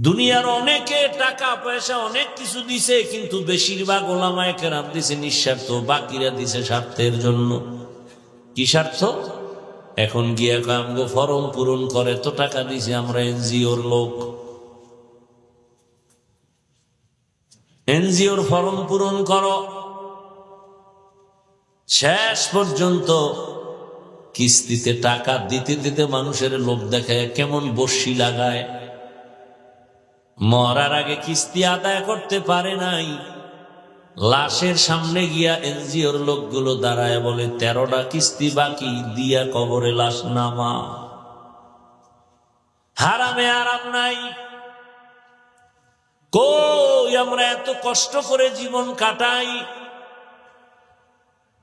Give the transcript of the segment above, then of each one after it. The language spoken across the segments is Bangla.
দুনিয়ার অনেকে টাকা পয়সা অনেক কিছু দিছে, কিন্তু বেশিরভাগ ওলামায়ে কেরাম দিছে নিঃস্বার্থ, বাকিরা দিছে স্বার্থের জন্য। কি স্বার্থ? এখন গিয়া আমগো ফরম পূরণ করে, তো টাকা দিছে, আমরা এনজিওর লোক, এনজিওর ফরম পূরণ করো। শেষ পর্যন্ত কিস্তিতে টাকা দিতে দিতে মানুষের লোভ দেখায়, কেমন বর্ষি লাগায়। মরার আগে কিস্তি আদায় করতে পারে নাই, লাশের সামনে গিয়া এনজিওর লোকগুলো দাঁড়ায় বলে 13টা কিস্তি বাকি, দিয়া কবরে লাশ নামা। হারামে আরাম নাই। কই আমরা এত কষ্ট করে জীবন কাটাই,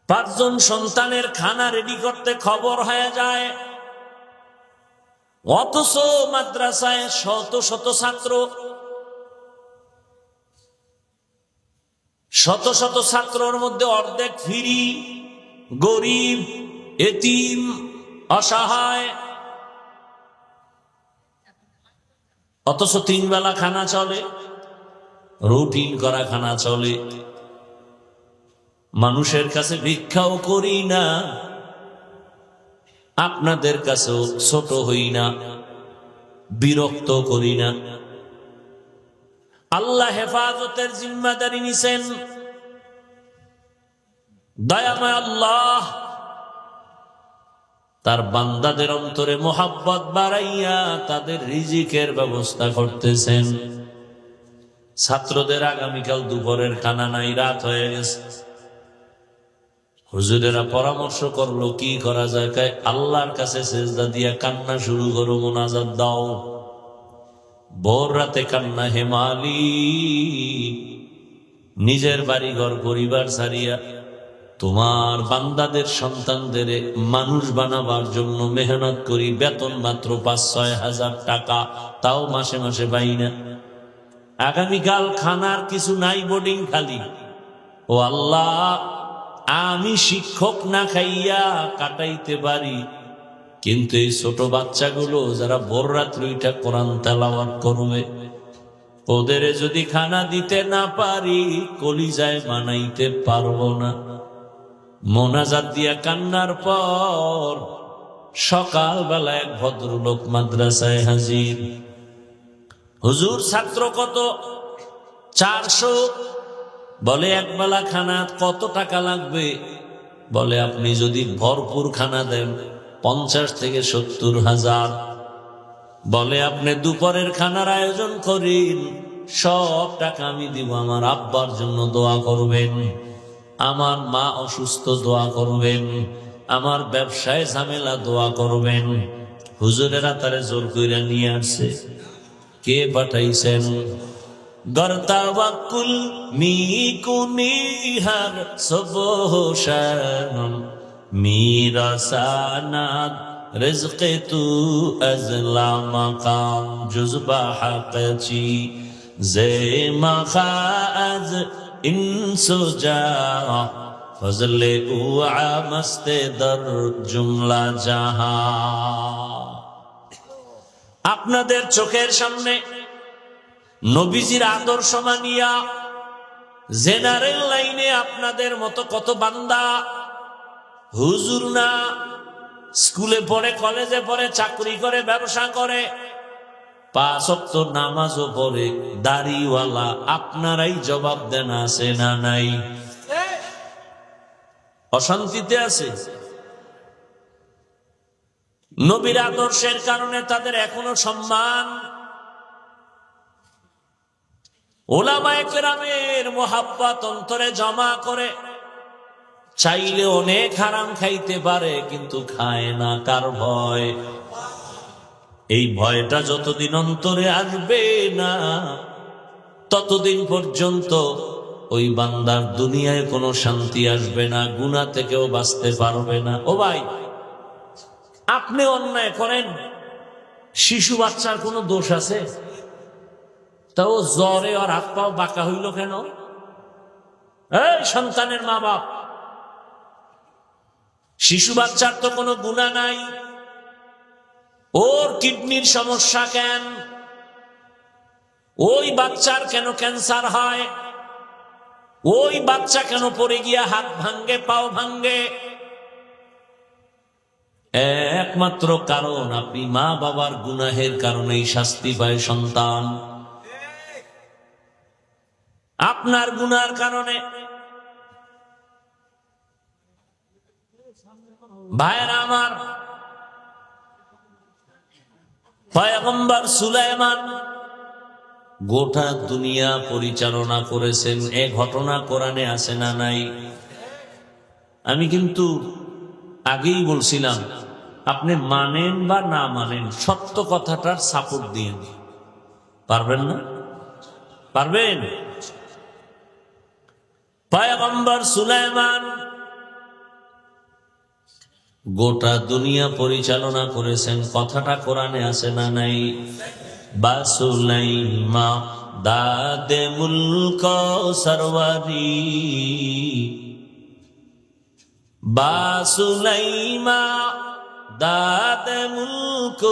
5 জন সন্তানের খানা রেডি করতে খবর হয়ে যায়, অথচ মাদ্রাসায় শত শত ছাত্র, শত শত ছাত্রর মধ্যে অর্ধেক ফিরি, গরিব, এতিম, অসহায়, অথচ 3 বেলা খানা চলে, রুটিন করা খানা চলে। মানুষের কাছে ভিক্ষাও করি না, আপনাদের কাছেও ছোট হই না, বিরক্ত করি না। আল্লাহ হেফাজতের জিম্মাদারি নিছেন। দয়াময় আল্লাহ তার বান্দাদের অন্তরে মোহাব্বত বাড়াইয়া তাদের রিজিকের ব্যবস্থা করতেছেন। ছাত্রদের আগামীকাল দুপুরের খানা নাই, রাত হয়ে গেছে। হুজুরেরা পরামর্শ করলো কি করা যায়, কয় আল্লাহর কাছে সেজদা দিয়া কান্না শুরু করো, মুনাজাত দাও। ভোর রাতে কান্না, হে মালিক, নিজের বাড়ি ঘর পরিবার ছাড়িয়া তোমার বান্দাদের সন্তানদের মানুষ বানাবার জন্য মেহনত করি, বেতন মাত্র 5-6 হাজার টাকা, তাও মাসে মাসে পাই না। আগামীকাল খানার কিছু নাই, বোর্ডিং খালি। ও আল্লাহ, আমি শিক্ষক না খাইয়া কাটাইতে পারি, কিন্তু এই ছোট বাচ্চাগুলো যারা ভোর রাত্রে ওইটা কোরআন তেলাওয়াত করবে, ওদের যদি খানা দিতে না পারি, কলিজায় মানাইতে পারবো না। মোনাজাত দিয়া কান্নার পর সকালবেলা এক ভদ্রলোক মাদ্রাসায় হাজির। হুজুর, ছাত্র কত? 400। বলে একবেলা খানা কত টাকা লাগবে? বলে আপনি যদি ভরপুর খানা দেন 50 থেকে 70 হাজার। বলে আপনি দুপুরের খানার আয়োজন করেন, সব টাকা আমি দিব, আমার আব্বার জন্য দোয়া করবেন, আমার মা অসুস্থ দোয়া করবেন, আমার ব্যবসায় ঝামেলা দোয়া করবেন। হুজুরেরা তারে জোর কইরা নিয়ে আসছে। কে পাঠাইছেন? গর্তাওয়াকুল মিকুনিহার সবহশান মিরাসানাদ রিজকে তু আজলা মাকাম জুজবা হাকচি জে মাখাজ ইনসুজা ফজলে উআ মস্তে দর জুমলা জাহা। আপনাদের চোখের সামনে নবীজির আদর্শ মানিয়া জেনারেল লাইনে আপনাদের মতো কত বান্দা, হুজুর না, স্কুলে পড়ে, কলেজে পড়ে, চাকরি করে, ব্যবসা করে, 5 ওয়াক্ত নামাজও পড়ে, দাড়িওয়ালা, আপনারাই জবাব দেন আছে না নাই? অশান্তিতে আছে। নবীর আদর্শের কারণে তাদের এখনো সম্মান। ওলামায়ে কেরামের মোহাব্বত অন্তরে জমা করে, চাইলে অনেক হারাম খাইতে পারে, কিন্তু খায় না। কার ভয়? এই ভয়টা যতদিন অন্তরে আসবে না, ততদিন পর্যন্ত ওই বান্দার দুনিয়ায় কোনো শান্তি আসবে না, গুনাহ থেকেও বাঁচতে পারবে না। ও ভাই, আপনি অন্যায় করেন, শিশু বাচ্চার কোনো দোষ আছে? তাও জ্বরে আর হাত পাও বাঁকা হইল কেন? এই সন্তানের মা বাপ, শিশু বাচ্চার তো কোনো গুনাহ নাই, ওর কিডনির সমস্যা কেন? ওই বাচ্চার কেন ক্যান্সার হয়, ওই বাচ্চা কেন পড়ে গিয়া হাত ভাঙ্গে পাও ভাঙ্গে? একমাত্র কারণ আপনি মা বাবার গুনাহের কারণেই শাস্তি পায় সন্তান, আপনার গুনার কারণে। ভাইরা আমার, পয়গম্বর সুলাইমান গোটা দুনিয়া পরিচালনা করেছেন। এ ঘটনা কোরআনে আছে না নাই? আমি কিন্তু আগেই বলছিলাম, আপনি মানেন বা না মানেন, সত্য কথাটার সাপোর্ট দিয়ে পারবেন না? পারবেন? পয়গম্বর সুলাইমান গোটা দুনিয়া পরিচালনা করেছেন, কথাটা কোরআনে আছে না নাই? বা সুলাইমা দাদে মুলক সরওয়ারি, বা সুলাইমা দাদে মুলক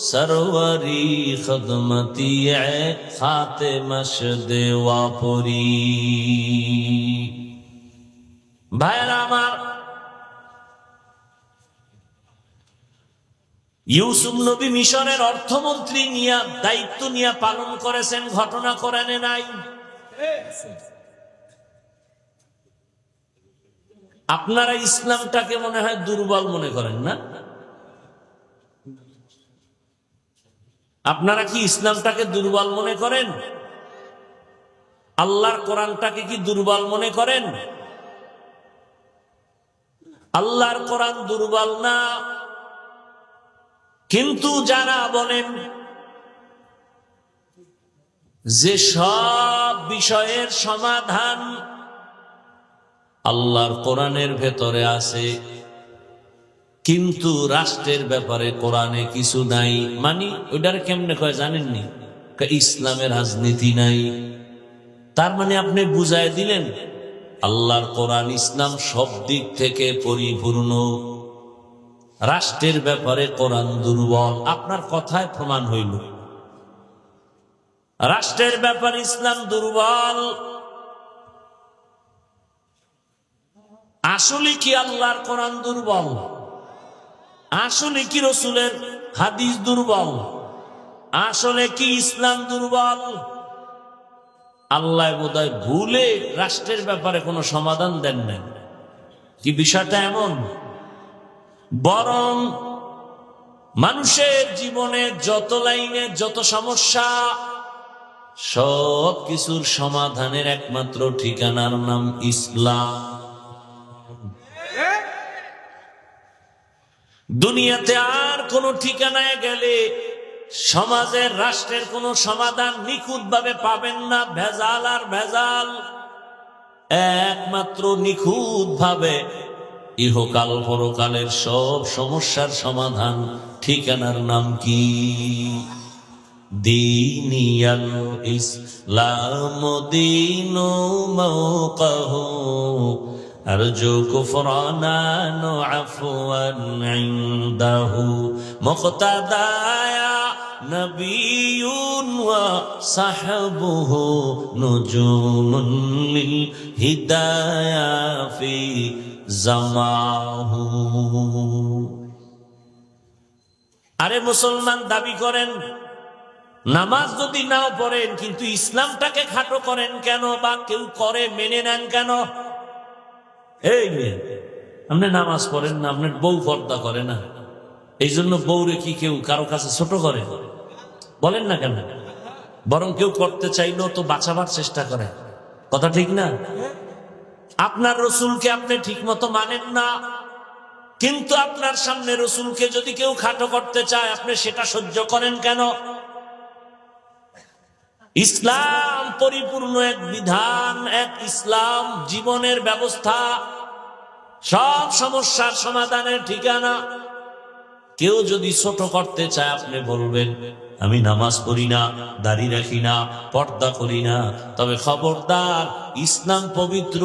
সরওয়ারি, খদমতি খাতে মশদে ওয়াপুরি। ভাইরা আমার, ইউসুফ নবী মিশরের অর্থমন্ত্রী নিয়ে দায়িত্ব নিয়ে পালন করেছেন, ঘটনা কোরআনে নাই? আপনারা ইসলামটাকে মনে হয় দুর্বল মনে করেন না? আপনারা কি ইসলামটাকে দুর্বল মনে করেন? আল্লাহর কোরআনটাকে কি দুর্বল মনে করেন? আল্লাহর কোরআন দুর্বল না, কিন্তু যারা বলেন যে সব বিষয়ের সমাধান আল্লাহর কোরআনের ভেতরে আছে, কিন্তু রাষ্ট্রের ব্যাপারে কোরআনে কিছু নাই, মানে ওইটার কেমনে কয় জানেননি? ইসলামের রাজনীতি নাই। তার মানে আপনি বুঝাই দিলেন আল্লাহর কোরআন ইসলাম সব দিক থেকে পরিপূর্ণ, রাষ্ট্রের ব্যাপারে কোরআন দুর্বল। আপনার কথায় প্রমাণ হইল রাষ্ট্রের ব্যাপারে ইসলাম দুর্বল। আসলে কি আল্লাহর কোরআন দুর্বল? আসলে কি রসুলের হাদিস দুর্বল? আসলে কি ইসলাম দুর্বল? আল্লাহ বোধহয় ভুলে রাষ্ট্রের ব্যাপারে কোনো সমাধান দেন না। কি বিষয়টা এমন? বরং মানুষের জীবনে যত লাইনে যত সমস্যা, সব কিছুর সমাধানের একমাত্র ঠিকানার নাম ইসলাম। দুনিয়াতে আর কোন ঠিকানায় গেলে সমাজের, রাষ্ট্রের কোন সমাধান নিখুঁত ভাবে পাবেন না। ভেজাল আর ভেজাল। একমাত্র নিখুঁত ভাবে ইহকাল পরকালের সব সমস্যার সমাধান, ঠিকানার নাম কি? দীনিয়াল ইসলাম দীনু মাওকাহু, আরজু কুফরানান আফওয়ান ইনদাহু, মুক্তাদায়া নবিয়ুন ওয়া সাহবুহু, নুজুমুন লিল হিদায়া ফি জামাহু। আরে মুসলমান দাবি করেন, নামাজ যদি নাও পড়েন, কিন্তু ইসলামটাকে খাটো করেন কেন? বা কেউ করে মেনে নেন কেন? এই মেয়ে, আপনি নামাজ পড়েন না, আপনার বউ পর্দা করে না, এই জন্য বউরে কি কেউ কারো কাছে ছোট করে? বলেন না কেন? বরং কেউ করতে চাইলেও তো বাঁচাবার চেষ্টা করে। কথা ঠিক না? আপনার রসুলকে আপনি ঠিক মতো মানেন না, কিন্তু আপনার সামনে রসুলকে যদি কেউ খাটো করতে চায়, আপনি সেটা সহ্য করেন কেন? ইসলাম পরিপূর্ণ এক বিধান, এক ইসলাম জীবনের ব্যবস্থা, সব সমস্যার সমাধানের ঠিকানা। কেউ যদি ছোট করতে চায়, আপনি বলবেন আমি নামাজ পড়ি না, দাড়ি রাখি না, পর্দা করি না, তবে খবরদার ইসলাম পবিত্র,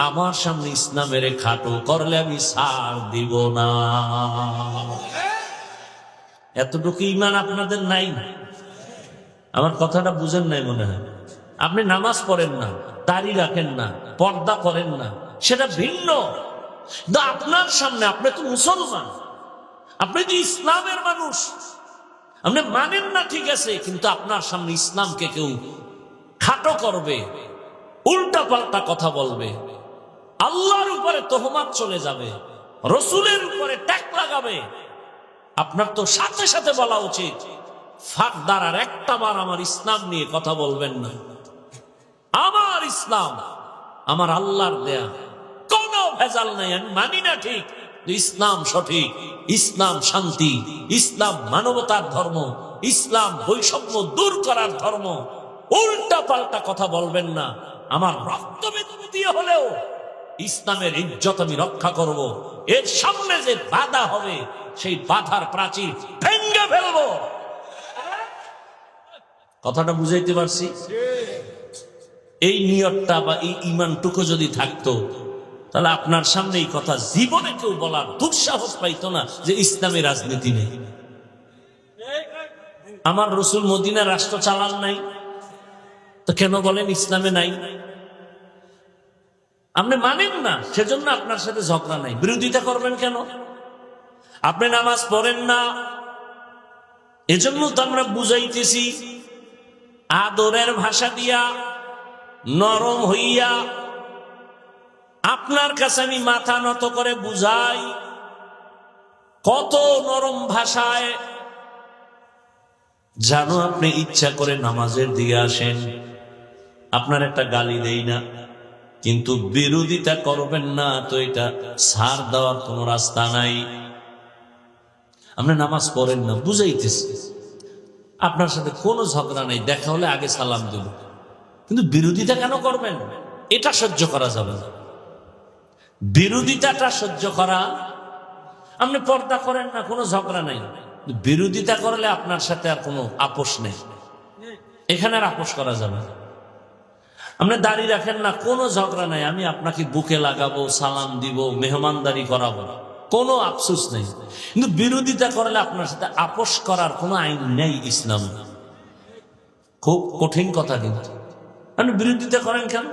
আমার সামনে ইসলামের খাটো করলে আমি ছাড় দিব না। এতটুকু ঈমান আপনাদের নাই? আমার কথাটা বুঝেন নাই মনে হয়। আপনি নামাজ পড়েন না, দাড়ি রাখেন না, পর্দা করেন না, সেটা ভিন্ন। কিন্তু আপনার সামনে আপনি তো মুসলমান, আপনি তো ইসলামের মানুষ, আপনি মানেন না ঠিক আছে, কিন্তু আপনার সামনে ইসলামকে কেউ খাটো করবে, উল্টা পাল্টা কথা বলবে, আল্লাহর উপরে তোহমাত চলে যাবে, রসুলের উপরে ট্যাগ লাগাবে, আপনার তো সাথে সাথে বলা উচিত ফাঁকদার আর একটা বার আমার ইসলাম নিয়ে কথা বলবেন না। আমার ইসলাম আমার আল্লাহর দেয়া, কোনো ভেজাল নাই। আমি মানি না ঠিক, ইসলাম সঠিক, ইসলাম শান্তি, ইসলাম মানবতার ধর্ম, ইসলাম বৈষম্য দূর করার ধর্ম। উল্টা পাল্টা কথা বলবেন না। আমার রক্তবেদন দিয়ে হলেও ইসলামের ইজ্জত আমি রক্ষা করব। এর সামনে যে বাধা হবে সেই বাধার প্রাচীর ভেঙে ফেলবো। কথাটা বুঝাইতে পারছি? এই নিয়তটা বা এই ঈমানটুকু যদি থাকতো, তাহলে আপনার সামনে এই কথা জীবনে কেউ বলার দুঃসাহস পাইতো না যে ইসলামী রাজনীতি নেই। আমার রসুল মদিনা রাষ্ট্র চালান নাই, তো কেন বলেন ইসলামে নাই? আপনি মানেন না, সেজন্য আপনার সাথে ঝগড়া নাই। বিরোধিতা করবেন কেন? আপনি নামাজ পড়েন না, এজন্য তো আমরা বুঝাইতেছি আদরের ভাষা দিয়া, নরম হইয়া আপনার কাছে আমি মাথা নত করে বুঝাই। কত নরম ভাষায় জানো আপনি ইচ্ছা করে নামাজের দিকে আসেন, আপনার একটা গালি দেই না, কিন্তু বিরোধিতা করবেন না, তো এটা ছাড় দেওয়ার কোন রাস্তা নাই। আপনি নামাজ পড়েন না, বুঝাইতেছি আপনার সাথে কোনো ঝগড়া নেই, দেখা হলে আগে সালাম দেব, কিন্তু বিরোধিতা কেন করবেন? এটা সহ্য করা যাবে না। বিরোধিতাটা সহ্য করা, আপনি পর্দা করেন না, কোনো ঝগড়া নাই, বিরোধিতা করলে আপনার সাথে আর কোনো আপোষ নেই, এখানে আর আপোষ করা যাবে না। আপনি দাড়ি রাখেন না, কোনো ঝগড়া নাই, আমি আপনাকে বুকে লাগাবো, সালাম দিব, মেহমানদারি করাবো, কোনো আফসোস নেই। কিন্তু বিরোধিতা করলে আপনার সাথে আপোষ করার কোনো আইন নেই ইসলাম। খুব কঠিন কথা, কিন্তু আপনি বিরোধিতা করেন কেন?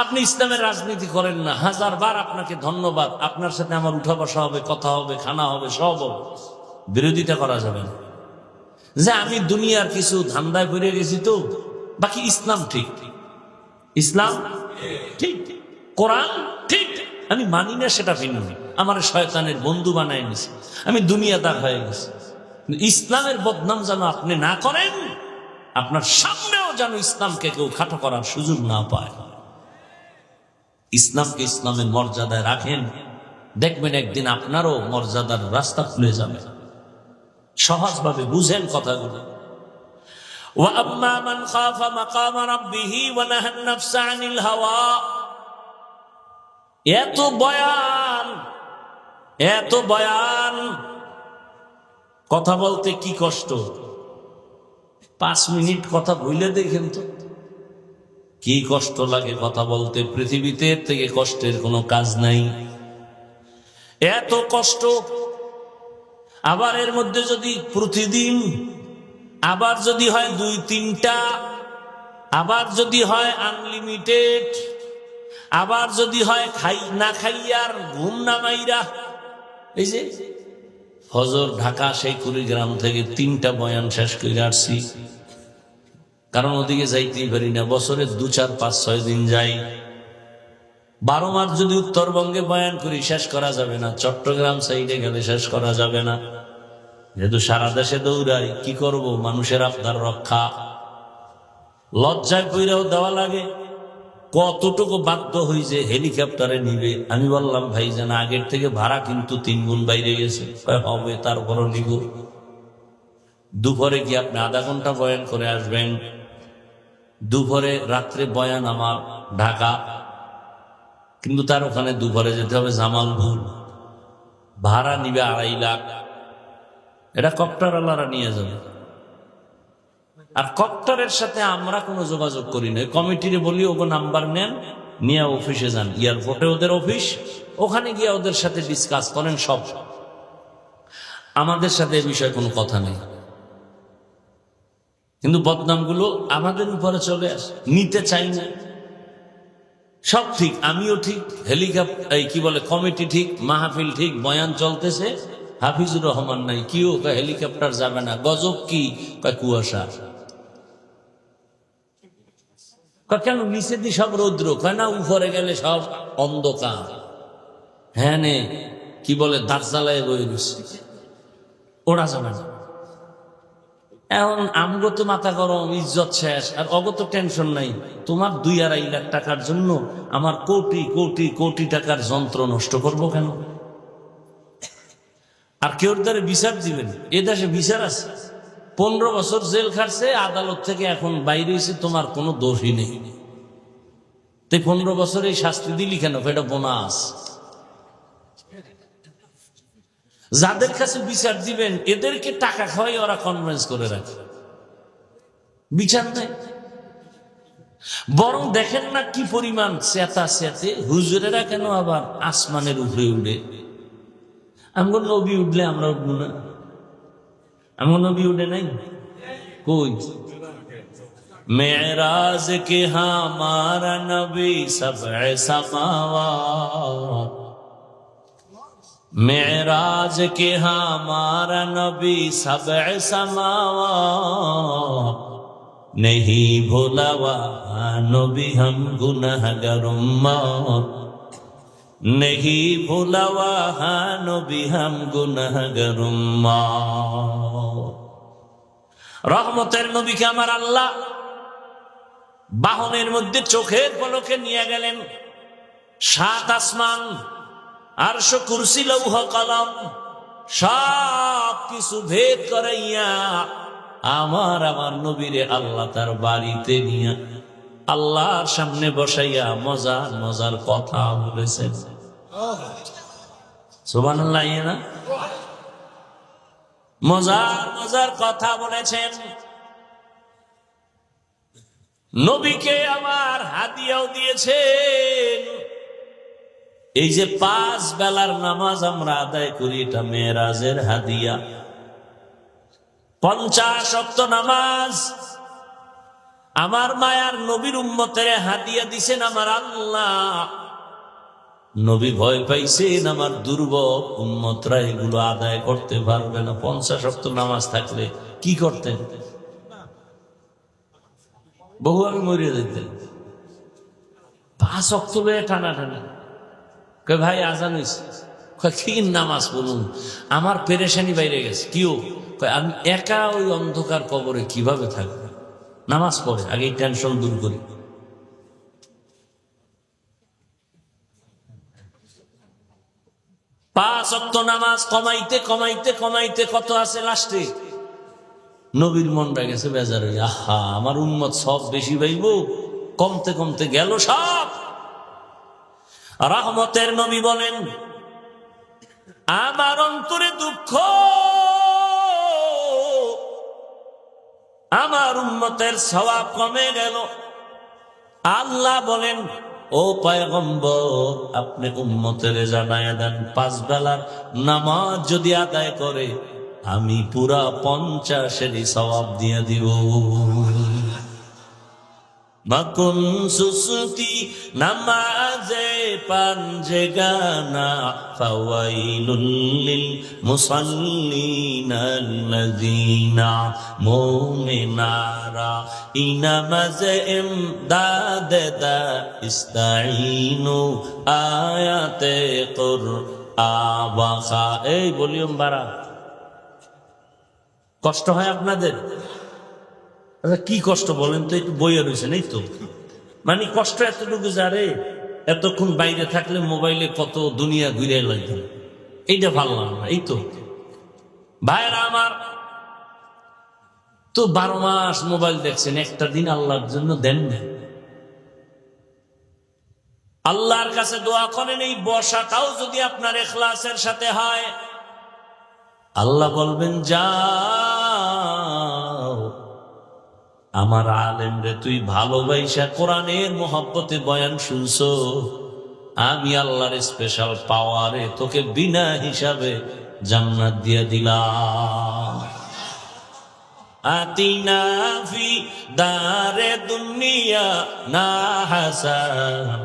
আপনি ইসলামের রাজনীতি করেন না, হাজার বার আপনাকে ধন্যবাদ, আপনার সাথে আমার উঠা বসা হবে, কথা হবে, খানা হবে, সব হবে, বিরোধিতা করা যাবে না। যে আমি দুনিয়ার কিছু ধান্দায় পড়ে গেছি, তো বাকি ইসলাম ঠিক, ইসলাম ঠিক, কোরআন ঠিক, আমি মানি না সেটা ভিন্ন। আমার শয়তানের বন্ধু বানায় নিছে, আমি দুনিয়াদার হয়ে গেছি। ইসলামের বদনাম যেন আপনি না করেন, আপনার সামনেও যেন ইসলামকে কেউ খাটো করার সুযোগ না পায়। ইসলামকে ইসলামের মর্যাদায় রাখেন, দেখবেন একদিন আপনারও মর্যাদার রাস্তা খুলে যাবে। সহজভাবে বুঝেন কথাগুলো। وَأَمَّا مَنْ خَافَ مَقَامَ رَبِّهِ وَنَهَى النَّفْسَ عَنِ الْهَوَى। এত বয়ান, এত বয়ান, কথা বলতে কি কষ্ট। 5 মিনিট কথা ভুলে দেখেন তো কি কষ্ট লাগে কথা বলতে। পৃথিবীতে এর থেকে কষ্টের কোনো কাজ নাই। এত কষ্ট, আবার এর মধ্যে যদি প্রতিদিন, আবার যদি হয় 2-3টা, আবার যদি হয় আনলিমিটেড, আবার যদি হয় খাই না খাইয়ার ঘুম না মাইরা। এই যে ফজর ঢাকা সেই কুড়িগ্রাম থেকে 3টা বয়ান শেষ করে আসছি, কারণ ওদিকে যাইতেই পারি না। বছরে 2-4-5-6 দিন যাই। 12 মাস যদি উত্তরবঙ্গে বয়ান করি শেষ করা যাবে না, চট্টগ্রাম সাইডে গেলে শেষ করা যাবে না, যেহেতু সারা দেশে দৌড়াই। কি করব, মানুষের আবদার রক্ষা, লজ্জায় পইরাও দেওয়া লাগে। কতটুকু বাধ্য হই যে হেলিকপ্টারে নিবে। আমি বললাম ভাই যেন আগের থেকে ভাড়া কিন্তু 3 গুণ বাইরে গেছে। হবে, তারপরও নিব। দুপুরে কি আপনি আধা ঘন্টা বয়ান করে আসবেন? দুপুরে, রাত্রে বয়ান আমার ঢাকা, কিন্তু তার ওখানে দুপুরে যেতে হবে জামালপুর, ভাড়া নিবে 2.5 লাখ। এটা কপ্টারওয়ালারা নিয়ে যাবে। আর কপ্টারের সাথে আমরা কোনো যোগাযোগ করি না। কমিটিরে বলি ওগো নাম্বার নেন, নিয়ে অফিসে যান, এয়ারপোর্টে ওদের অফিস, ওখানে গিয়ে ওদের সাথে ডিসকাস করেন সব। আমাদের সাথে এ বিষয়ে কোনো কথা নেই। কিন্তু বদনামগুলো আমাদের উপরে চলে আসে, নিতে চাই না। সব ঠিক, আমিও ঠিক, হেলিকপ্টার কি বলে কমিটি ঠিক, মাহফিল ঠিক, বয়ান চলতেছে, হাফিজুর রহমান নাই, কিও হেলিকপ্টার যাবে না, গজব কি, কুয়াশা। কেন নিচে দি সব রৌদ্র, না উপরে গেলে সব অন্ধকার। হ্যাঁ নে কি বলে দার্জালায় বই রয়েছে, ওরা যাবে না। এখন আমগত মাথা গরম, ইজ্জত শেষ, আর অগত টেনশন নাই। তোমার 2-2.5 লাখ টাকার জন্য আমার কোটি কোটি কোটি টাকার যন্ত্র নষ্ট করব কেন? আর কেউর দ্বারা বিচার দিবেন? এ দেশে বিচার আছে? 15 বছর জেল খাটছে, আদালত থেকে এখন বাইরে হয়েছে, তোমার কোনো দোষই নেই। তাই 15 বছর এই শাস্তি দিলি কেন? এটা বোনাস। যাদের কাছে বিচার দিবেন এদেরকে টাকা খাওয়াই ওরা কনভিন্স করে রাখে, বিচার নেই। বরং দেখেন না কি পরিমাণ চেতা চেতে, হুজুরেরা কেন আবার আসমানের উপরে উঠে? আমগো নবী উঠলে আমরা উঠবো না? আমগো নবী উঠে নাই কই? মেরাজ কে হামারা নবী সবএ সামাওয়াত, मेराज के हमारा नबी सबअ समावात, नहीं भूला वहाँ नबी हम गुनहगार उम्मत, नहीं भूला वहाँ नबी हम गुनहगार उम्मत। রহমতের নবীকে আমার আল্লাহ বাহনের মধ্যে চোখের পলকে নিয়ে গেলেন। 7 আসমান, আরশ, কুরসি, লৌহ কলম সব কিছু ভেদ করাইয়া আমার নবীরে আল্লাহ তার বাড়িতে নিয়ে আল্লাহর সামনে বসাইয়া মজার মজার কথা বলেছেন। সুবহানাল্লাহ, না? মজার মজার কথা বলেছেন। নবীকে আমার হাদিয়াও দিয়েছেন। এই যে 5 বেলার নামাজ আমরা আদায় করি, এটা মেরাজের হাদিয়া। 50 ওয়াক্ত নামাজ আমার মায়ার নবীর উম্মতের হাদিয়া দিছেন আমার আল্লাহ। নবী ভয় পাইছেন আমার দুর্বল উম্মতরা এগুলো আদায় করতে পারবে না। 50 ওয়াক্ত নামাজ থাকলে কি করতেন? বহু আমি মরিয়া যেতেন। 5 ওয়াক্ত টানা টানা। ভাই আজান হয়েছে, কি নামাজ পড়ুন, আমার পেরেশানি বাইরে গেছে। কিও আমি একা ওই অন্ধকার কবরে কিভাবে থাকবো? নামাজ পড়ে আগে টেনশন দূর করি। পাঁচ ওয়াক্ত নামাজ কমাইতে কমাইতে কমাইতে কত আছে লাস্টে? নবীর মনটা গেছে বেজার হয়ে, আহা আমার উম্মত সব বেশি পাইব, কমতে কমতে গেল সব। রহমতের নবী বলেন, আমার অন্তরে দুঃখ, আমার উম্মতের সওয়াব কমে গেল। আল্লাহ বলেন, ও পয়গম্বর আপনি উম্মতের জানায়া দেন 5 বেলার নামাজ যদি আদায় করে আমি পুরা 50-এরই সওয়াব দিয়ে দিব। মাকুন সুসুতি নামাজে পাঞ্জে গানা ফাওয়াইলুল লিল মুসাল্লিন আল্লাযিনা মুমিনারা ইনামাজে ইমদাদে দা ইস্তাইনু আয়াতে কুরআন। এই ভলিউম বাড়া, কষ্ট হয় আপনাদের? আচ্ছা কি কষ্ট বলেন তো, একটু বইয়া রয়েছেন এই তো। মানে কষ্ট এতটুকু যারে এতক্ষণ বাইরে থাকলে মোবাইলে কত দুনিয়া ঘুরে লাগবে, এইটা ভালো না। এই তো ভাইরা আমার, তো 12 মাস মোবাইল দেখছেন, একটা দিন আল্লাহর জন্য দেন না। আল্লাহর কাছে দোয়া করেন, এই বর্ষাটাও যদি আপনার ইখলাসের সাথে হয়, আল্লাহ বলবেন যাও আমার আলেম রে তুই ভালোবাসা কোরআনের মহব্বতে বয়ান শুনছো, আমি আল্লাহর স্পেশাল পাওয়ারে তোকে বিনা হিসাবে জান্নাত দিয়ে দিলাম। আতিনা ফি দারে দুনিয়া না হাসান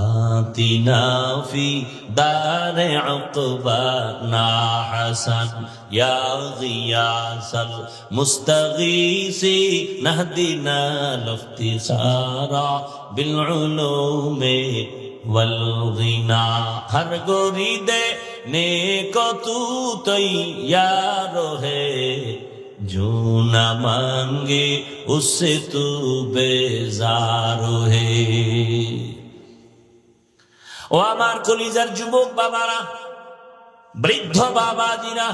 আতিনা ফি দারে উকবা না হাসান ইয়া গিয়াসাল মুস্তাগীসি নাহদিনা লিফতিসারা বিল উলুমি ওয়াল গিনা হর গোরিদে नेको तू तैयार है जो न मांगे उससे तू बेजार है। ও আমার কলিজার যুবক বাবারা, বৃদ্ধ বাবাজিরা,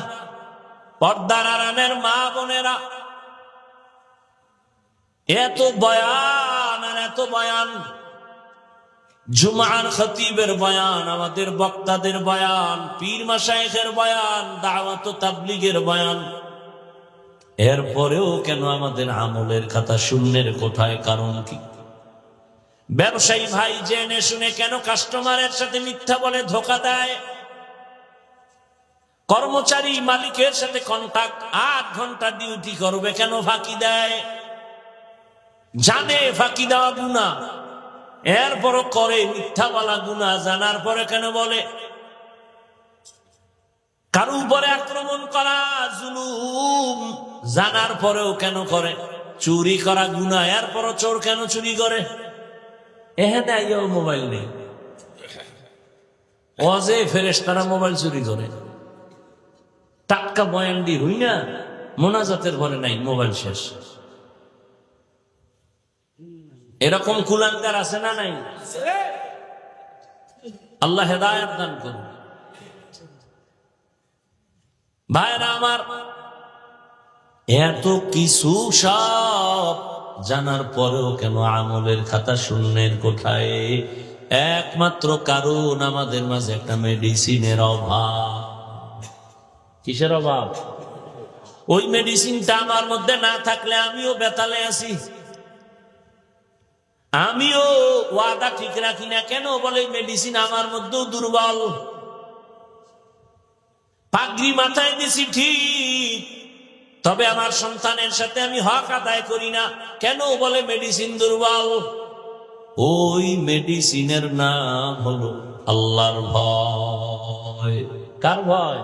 পর্দার আড়ালের মা বোনেরা, এত বয়ান আর এত বয়ান, জুমার খতিবের বয়ান, আমাদের বক্তাদের বয়ান, পীর মাশায়েখের বয়ান, দাওয়াত ও তাবলীগের বয়ান, এরপরেও কেন আমাদের আমলের খাতা শূন্যের কোঠায়? কারণ কি? ব্যবসায়ী ভাই জেনে শুনে কেন কাস্টমারের সাথে মিথ্যা বলে ধোকা দেয়? কর্মচারী মালিকের সাথে কন্ট্রাক্ট 8 ঘন্টা ডিউটি করবে, কেন ফাঁকি দেয়? জানে ফাঁকি দেওয়া গুনাহ, এরপরও করে মিথ্যা বলা গুনাহ, জানার পরে কেন বলে? কারো উপরে আক্রমণ করা জুলুম, জানার পরেও কেন করে? চুরি করা গুনাহ, এরপরও চোর কেন চুরি করে? এখানে আইয়াও মোবাইল নেই, ওয়াজে ফেরেশতারা মোবাইল চুরি করে। টাটকা বয়ান দি হই না, মোনাজাতের ঘরে নাই, মোবাইল শেষ। এরকম কুলাঙ্গার আছে না নাই? আল্লাহ হেদায়েত দান করুন। ভাইরা আমার, এত কিছু সব জানার পরেও কেন আমলের খাতা শূন্যের কোঠায়? একমাত্র কারণ আমাদের মাঝে একটা মেডিসিনের অভাব। কিসের অভাব? ওই মেডিসিনটা আমার মধ্যে না থাকলে আমিও বেতালে আছি, আমিও ওয়াদা ঠিক রাখি না। কেন বলে? মেডিসিন আমার মধ্যেও দুর্বল। পাগড়ি মাথায় দিছি ঠিক, তবে আমার সন্তানের সাথে আমি হক আদায় করি না। কেন বলে? মেডিসিন দুর্বল। ওই মেডিসিনের নাম হলো আল্লাহর ভয়। কার ভয়?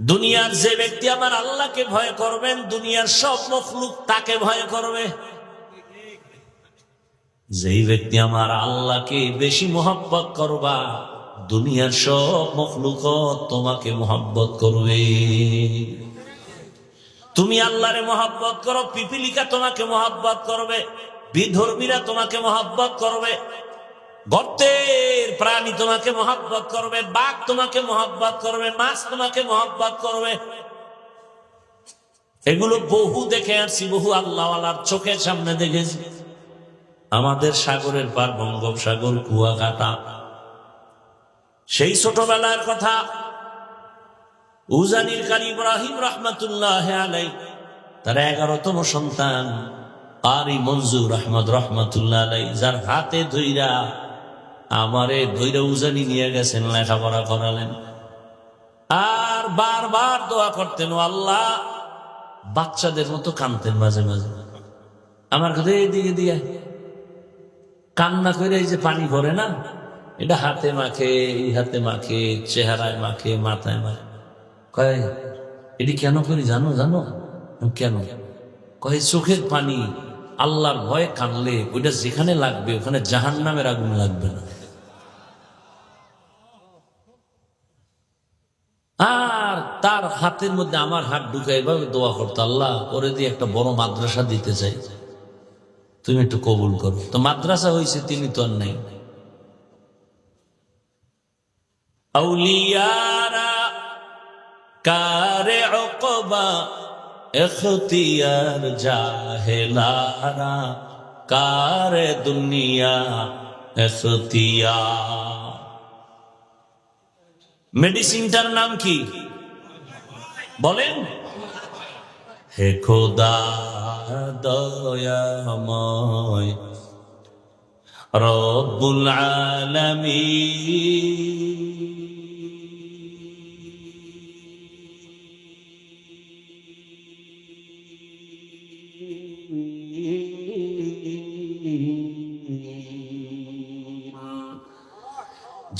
দুনিয়ার যে ব্যক্তি আমার আল্লাহকে ভয় করবেন, দুনিয়ার সব মখলুক তাকে ভয় করবে। যেই ব্যক্তি আমার আল্লাহকে বেশি মহব্বত করবা, দুনিয়ার সব মখলুক তোমাকে মহব্বত করবে। তুমি আল্লাহরে মহব্বত করো, পিপিলিকা তোমাকে মহব্বত করবে, বিধর্মীরা তোমাকে মহব্বত করবে, গর্তের প্রাণী তোমাকে মহব্বত করবে, বাঘ তোমাকে মহব্বত করবে, মাছ তোমাকে মহব্বত করবে। এগুলো বহু দেখে আসছি, বহু আল্লাহওয়ালার চোখের সামনে দেখেছি। আমাদের সাগরের পার বঙ্গোপসাগর, কুয়াকাটা, সেই ছোটবেলার কথা। উজানির কারি ইব্রাহিম রহমাতুল্লাহ আলাইহি, তার 11তম সন্তান কারি মনজুর আহমদ রহমাতুল্লাহ আলাইহি, যার হাতে ধইরা আমারে ধইরা উজানি নিয়ে গেছেন, লেখাপড়া করালেন, আর বারবার দোয়া করতেন, আল্লাহ। বাচ্চাদের মতো কানতেন মাঝে মাঝে। আমার কথা এইদিকে দিয়ে কান্না করে এই যে পানি ভরে না, এটা হাতে মাখে, এই হাতে মাখে, চেহারায় মাখে, মাথায় মাখে। কয় এটি কেন করি জানো? জানো কেন? কয় চোখের পানি আল্লাহর ভয়ে কানলে ওইটা যেখানে লাগবে ওখানে জাহান্নামের আগুন লাগবে না। আর তার হাতের মধ্যে আমার হাত ঢুকে এভাবে দোয়া করতো, আল্লাহ ওরে দিয়ে একটা বড় মাদ্রাসা দিতে চাই, তুমি একটু কবুল করো। তো মাদ্রাসা হয়েছে, তিনি তো আর নাই। আউলিয়ারা কারে উকবা ইখতিয়ার, জাহেলারা কারে দুনিয়া ইখতিয়ার। মেডিসিনটার নাম কি বলেন? হে খোদা দয়াময় রব্বুল আলামিন,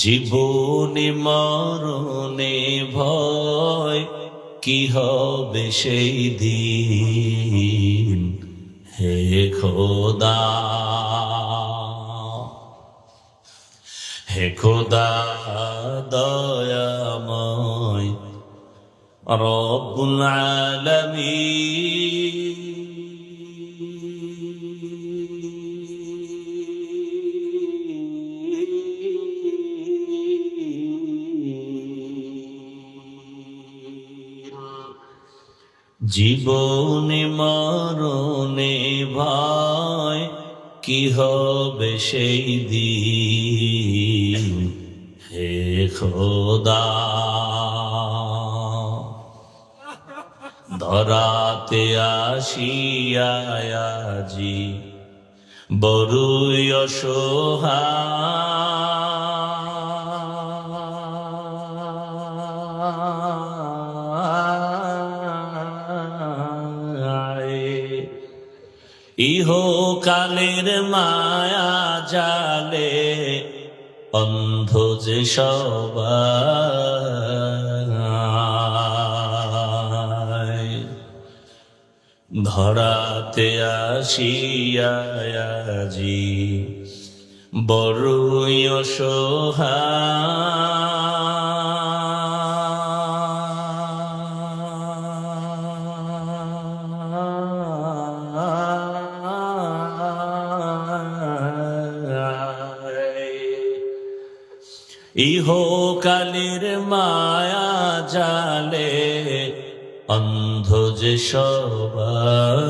জীবনে মরণে ভয়, কি হবে সেই দিন, হে খোদা, হে খোদা দয়াময় রব্বুল আলামিন। জীবনে মরণে ভয়, কি হবে সেই দিন, হে খোদা। ধরাতে আসিয়া আজি বড়ই অসহায়, ইহকালের মায়া জালে অন্ধ যে সবাই। ধরাতে আসিয়া আজি বড়ই অসহায়, ইহকালের মায়া জালে অন্ধ যে সবাই।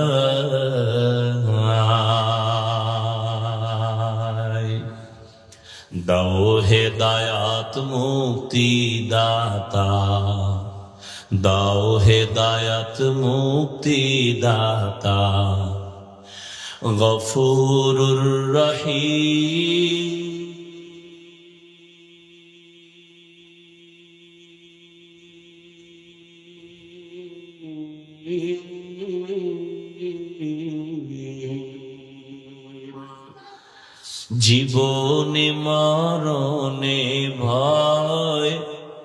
দাও হেদায়াত মুক্তি দাতা, দাও হেদায়াত মুক্তি দাতা, গফুরুর রহিম। জীবনে মরণে ভয়,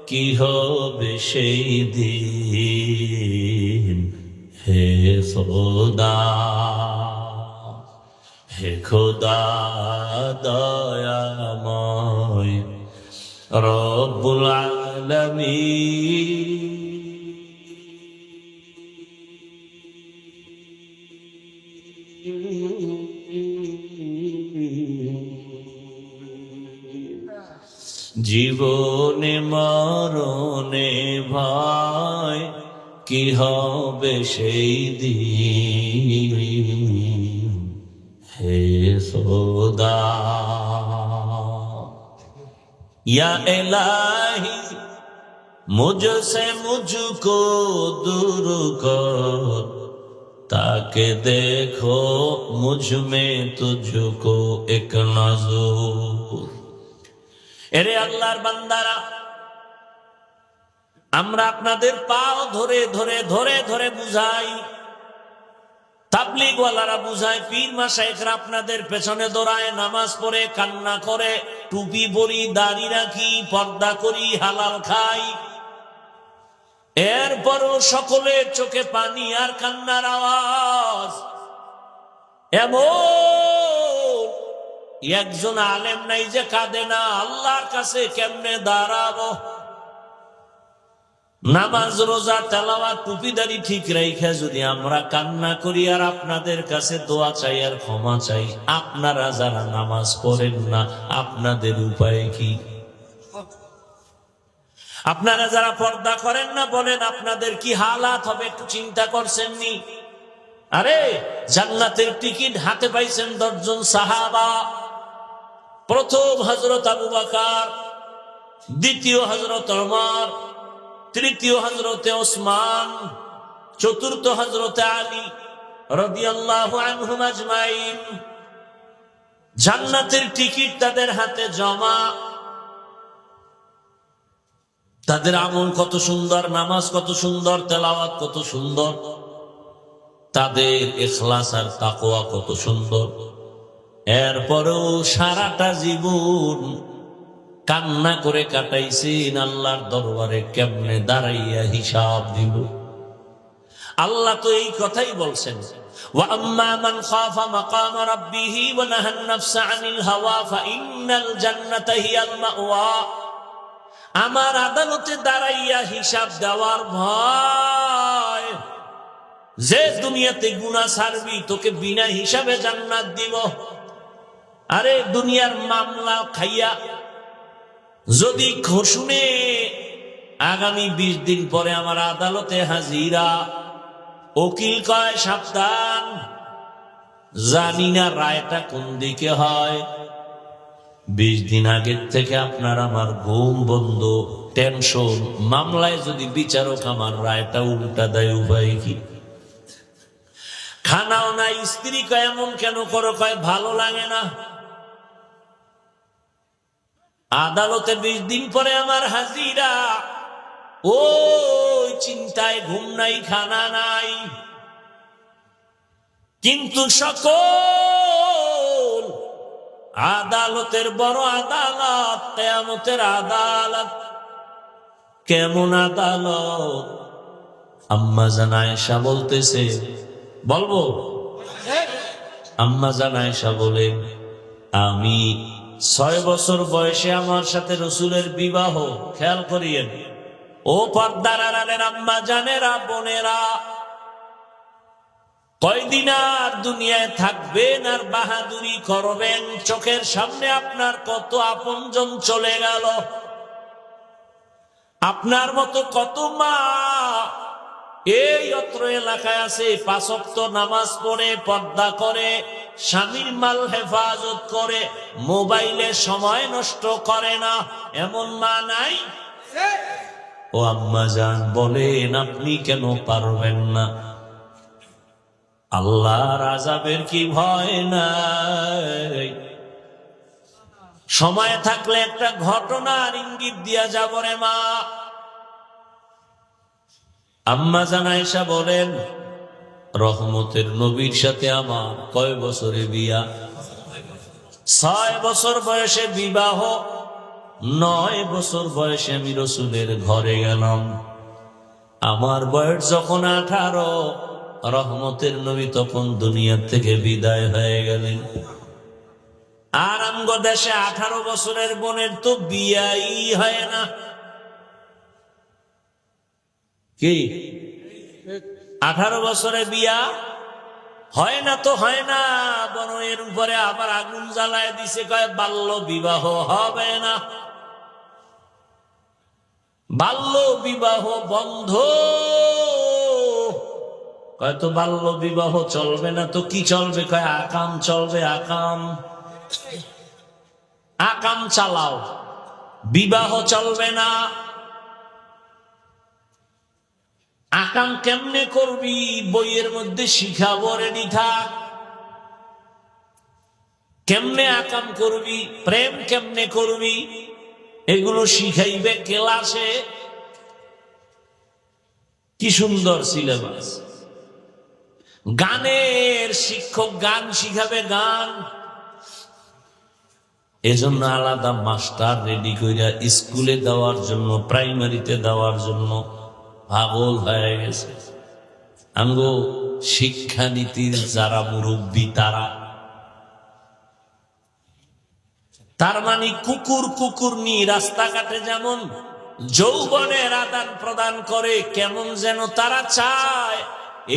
কি হবে সেই দিন, হে খোদা, হে খোদা দয়াময় রব্বুল আলামিন। জীবনে মরণে ভয়, কি হবে সেই দিন, হে খোদা। या इलाही मुझसे मुझको दूर कर, ताके देखो मुझ में तुझको एक नजर। এরে আল্লাহর বান্দারা, আমরা আপনাদের পাও ধরে ধরে ধরে ধরে বুঝাই, তাবলীগ ওয়ালারা বুঝায়, পীর মাশায়েখরা আপনাদের পেছনে দৌড়ায়, নামাজ পড়ে কান্না করে, টুপি পরি, দাড়ি রাখি, পর্দা করি, হালাল খাই, এরপরও সকলের চোখে পানি আর কান্নার আওয়াজ। এমন একজন আলেম নাই যে কাঁদে না। আল্লাহর কাছে কেমনে দাঁড়াবো? নামাজ রোজা তেলাওয়াত টুপিদারি ঠিক রাইখা যদি আমরা কান্না করি আর আপনাদের কাছে দোয়া চাই আর ক্ষমা চাই, আপনারা যারা নামাজ পড়েন না আপনাদের উপায় কি? আপনারা যারা পর্দা করেন না বলেন আপনাদের কি হালাত হবে একটু চিন্তা করছেননি? আরে জান্নাতের টিকিট হাতে পাইছেন 10 জন সাহাবা। প্রথম হযরত আবু বকর, দ্বিতীয় হযরত ওমর, তৃতীয় হযরতে ওসমান, চতুর্থ হযরতে আলী রাদিয়াল্লাহু আনহুম আজমাইন। জান্নাতের টিকিট তাদের হাতে জমা। তাদের আমল কত সুন্দর, নামাজ কত সুন্দর, তেলাওয়াত কত সুন্দর, তাদের ইখলাস আর তাকওয়া কত সুন্দর। এরপরেও সারাটা জীবন কান্না করে কাটাইছেন, আল্লাহর দরবারে কেমনে দাঁড়াইয়া হিসাব দিব? আল্লাহ তো এই কথাই বলছেন, ওয়া আম্মা মান খাফা মাকাম রাব্বিহি ওয়া নাহান নাফসা আনিল হাওয়া ফাইন্নাল জান্নাতা হিয়াল মাওয়া। আমার আদালতে দাঁড়াইয়া হিসাব দেওয়ার ভয়, যে দুনিয়াতে গুনাহ ছাড়বি তোকে বিনা হিসাবে জান্নাত দিব। আরে দুনিয়ার মামলা খাইয়া যদি শুনে আগামী 20 দিন পরে আমার আদালতে হাজিরা, উকিল কয় সাবধান, জানি না রায়টা কোন দিকে হয়। 20 দিন আগের থেকে আপনার আমার ঘুম বন্ধ, টেনশন। মামলায় যদি বিচারক আমার রায়টা উল্টা দেয়, উপায় কি? খানাও নাই, স্ত্রী কয় এমন কেন করো, কয় ভালো লাগে না। আদালতে 20 দিন পরে আমার হাজিরা, ওই চিন্তায় ঘুম নাই, খানা নাই। কিন্তু সকল আদালতের বড় আদালত কিয়ামতের আদালত। কেমন আদালত? আম্মা জান আয়েশা বলতেছে, বলবো? আম্মা জান আয়েশা বলেন, আমি 6 বছর বয়সে আমার সাথে রাসূলের বিবাহ। খেয়াল করিয়েন ও পর্দার আড়ালের আম্মা জানেরা, বোনেরা, কয়দিন আর দুনিয়ায় থাকবেন আর বাহাদুরি করবেন? চোখের সামনে আপনার কত আপনজন চলে গেল। আপনার মতো কত মা এই অত্র এলাকায় আছে, 5 ওয়াক্ত নামাজ পড়ে, পর্দা করে, স্বামীর মাল হেফাজত করে, মোবাইলে সময় নষ্ট করে না, এমন মা নাই? ও আম্মা জান বলেন, আপনি কেন পারবেন না? আল্লাহর আযাবের কি ভয় নাই? সময় থাকলে একটা ঘটনার ইঙ্গিত দিয়া যাব রে মা। আম্মা জান আয়েশা বলেন, রহমতের নবীর সাথে আমার কয় বছরে বিয়া? 6 বছর বয়সে বিবাহ। 9 বছর বয়সে আমি রাসূলের ঘরে গেলাম। আমার বয়স যখন 18, রহমতের নবী তখন দুনিয়া থেকে বিদায় হয়ে গেলেন। আর আমগো দেশে 18 বছরের বোনের তো বিয়াই হয় না। কি 18 বছরে বিয়া হয় না? তো হয় না, বরং এর উপরে আবার আগুন জ্বালায় দিছে, কয় বাল্য বিবাহ হবে না, বাল্য বিবাহ বন্ধ। কয় তো বাল্য বিবাহ চলবে না, তো কি চলবে? কয় আকাম চলবে। আকাম আকাম চালাও, বিবাহ চলবে না। আকাম কেমনে করবি? বইয়ের মধ্যে শিখাবো, রেডি থাক। কেমনে আকাম করবি, প্রেম কেমনে করবি, এগুলো শিখাইবে ক্লাসে। কি সুন্দর সিলেবাস। গানের শিক্ষক গান শিখাবে, গান। এজন্য আলাদা মাস্টার রেডি কইরা স্কুলে দেওয়ার জন্য, প্রাইমারিতে দেওয়ার জন্য পাগল হয়ে গেছে। আমগো শিক্ষানীতির যারা মুরব্বী তার মানে কুকুর কুকুরনি রাস্তাঘাটে যেমন যৌবনের আদান প্রদান করে, কেমন যেন তারা চায়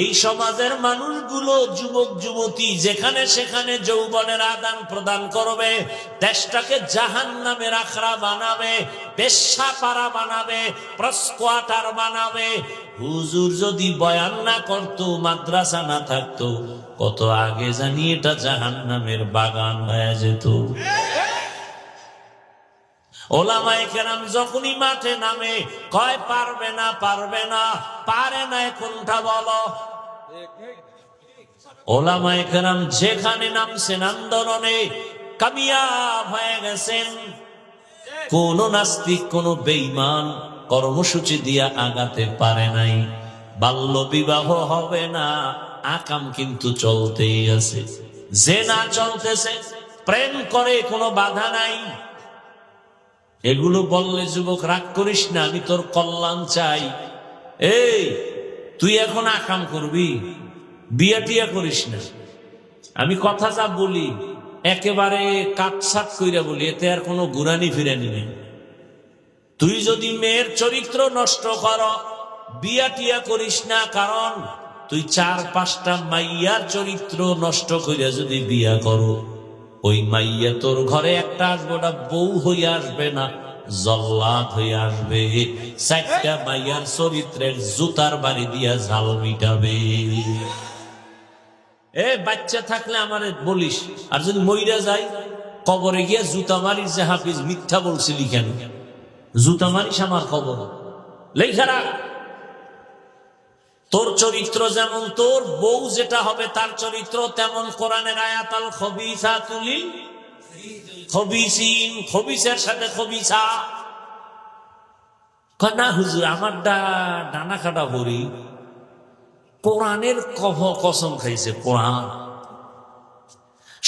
এই সমাজের মানুষগুলো, যুবক যুবতী যেখানে সেখানে যৌবনের আদান প্রদান করবে, দেশটাকে জাহান্নামের আখড়া বানাবে, বেশ্যাপাড়া বানাবে, প্রস্কোয়াটার বানাবে। হুজুর যদি বয়ান না করতো, মাদ্রাসা না থাকতো, কত আগে জানি এটা জাহান্নামের বাগান হয়ে যেত। ওলামায়ে কেরাম যখনই মাঠে নামে, কয় পারবে না, পারবে না। পারে না কোনটা বলো? ওলামায়ে কেরাম যেখানে নামছেন আন্দোলনে, কামিয়াব হয়ে গেছেন। কোন নাস্তিক, কোন বেঈমান কর্মসূচি দিয়া আগাতে পারে নাই। বাল্য বিবাহ হবে না, আকাম কিন্তু চলতেই আছে। জেনা চলতেছে, প্রেম করে, কোনো বাধা নাই। এগুলো বললে যুবক রাগ করিস না, আমি তোর কল্যাণ চাই। এই তুই এখন আকাম করবি, বিয়া টিয়া করিস না। আমি কথা যা বলি একেবারে কাটসাট কইরা বলি, এতে আর কোনো ঘুরানি ফিরানি নেই। তুই যদি মেয়ের চরিত্র নষ্ট কর, বিয়া টিয়া করিস না। কারণ তুই 4-5টা মাইয়ার চরিত্র নষ্ট কইরা যদি বিয়া করো, ওই মাইয়া তোর ঘরে একটা আসবে, ওটা বউ হয়ে আসবে না, জল্লাদ হয়ে আসবে। 4টা মাইয়ার চরিত্রের জুতার বাড়ি দিয়া ঝাল মিটাবে। বাচ্চা থাকলে আমার বলিস, আর যদি মইরা যাই কবরে গিয়া জুতা মারিস যে হাফিজ মিথ্যা বলছিলি কেন? জুতা মারিস আমার কবর, লেখা রাখ। তোর চরিত্র যেমন, তোর বউ যেটা হবে তার চরিত্র তেমন। কোরআনের আয়াত, আল খবিসাতু লিল খবিসিন, খবিসের সাথে খবিসা। না হুজুর, আমার ডানা কাটা ভরি। কোরআনের কসম খাইছে, কোরআন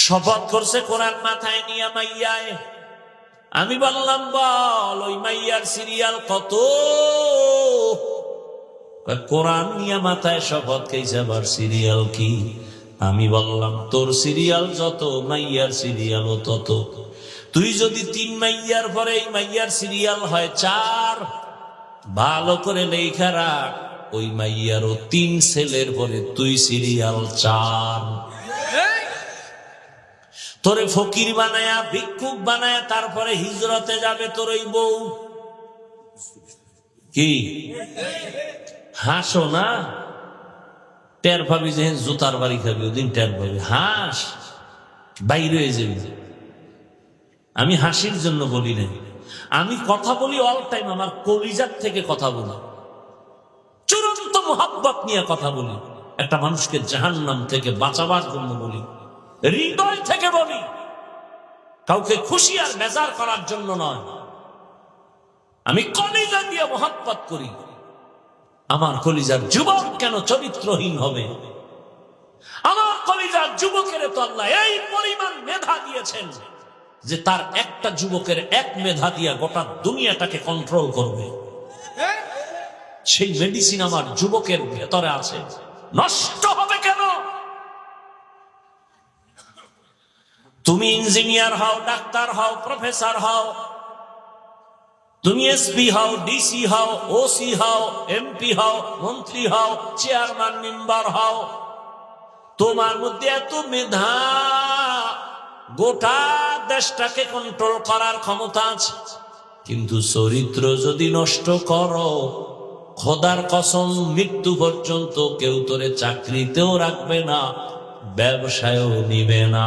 শপথ করছে, কোরআন মাথায় নিয়ে মাইয়ায়। আমি বললাম বল ওই মাইয়ার সিরিয়াল কত? কোরআন নিয়ে মাথায় শপথ খাইছে, আবার সিরিয়াল কি? আমি বললাম তোর সিরিয়াল যত, মাইয়ার সিরিয়ালও তত। তুই যদি 3 মাইয়ার পরে এই মাইয়ার সিরিয়াল হয় 4, ভালো করে লেখা রাখ, ওই মাইয়ারও 3 ছেলের পরে তুই সিরিয়াল 4। তোরে ফকির বানায়া, ভিক্ষুক বানায়া তারপরে হিজরতে যাবে তোর ওই বউ। কি হাসো না? টের পাবি যে জুতার বাড়ি খাবি, ওদিন টের পাবি। হাস, বাইরে হয়ে যাবি। আমি হাসির জন্য বলি না, আমি কথা বলি অল টাইম, আমার কলিজার থেকে কথা বলি, চূড়ান্ত মোহাব্বত নিয়ে কথা বলি। একটা মানুষকে জাহান্নাম থেকে বাঁচাবার জন্য বলি, হৃদয় থেকে বলি, কাউকে খুশি আর বেজার করার জন্য নয়। আমি কলিজা দিয়ে মোহাব্বত করি। আমার কলিজার যুবক কেন চরিত্রহীন হবে? আমার কলিজার যুবকের তো আল্লাহ এই পরিমাণ মেধা দিয়েছেন যে তার একটা যুবকের 1 মেধা দিয়া গোটা দুনিয়াটাকে কন্ট্রোল করবে। সেই মেডিসিন আমার যুবকের ভেতরে আছে, নষ্ট হবে কেন? তুমি ইঞ্জিনিয়ার হও, ডাক্তার হও, প্রফেসর হও, তুমি এসপি হও, ডিসি হও, ওসি হও, এমপি হও, মন্ত্রী হও, চেয়ারম্যান মেম্বার হও, তোমার মধ্যে এত মেধা, গোটা দেশটাকে কন্ট্রোল করার ক্ষমতা আছে। কিন্তু চরিত্র যদি নষ্ট করো, খোদার কসম মৃত্যু পর্যন্ত কেউ তোরে চাকরিতেও রাখবে না, ব্যবসায়ও নিবে না,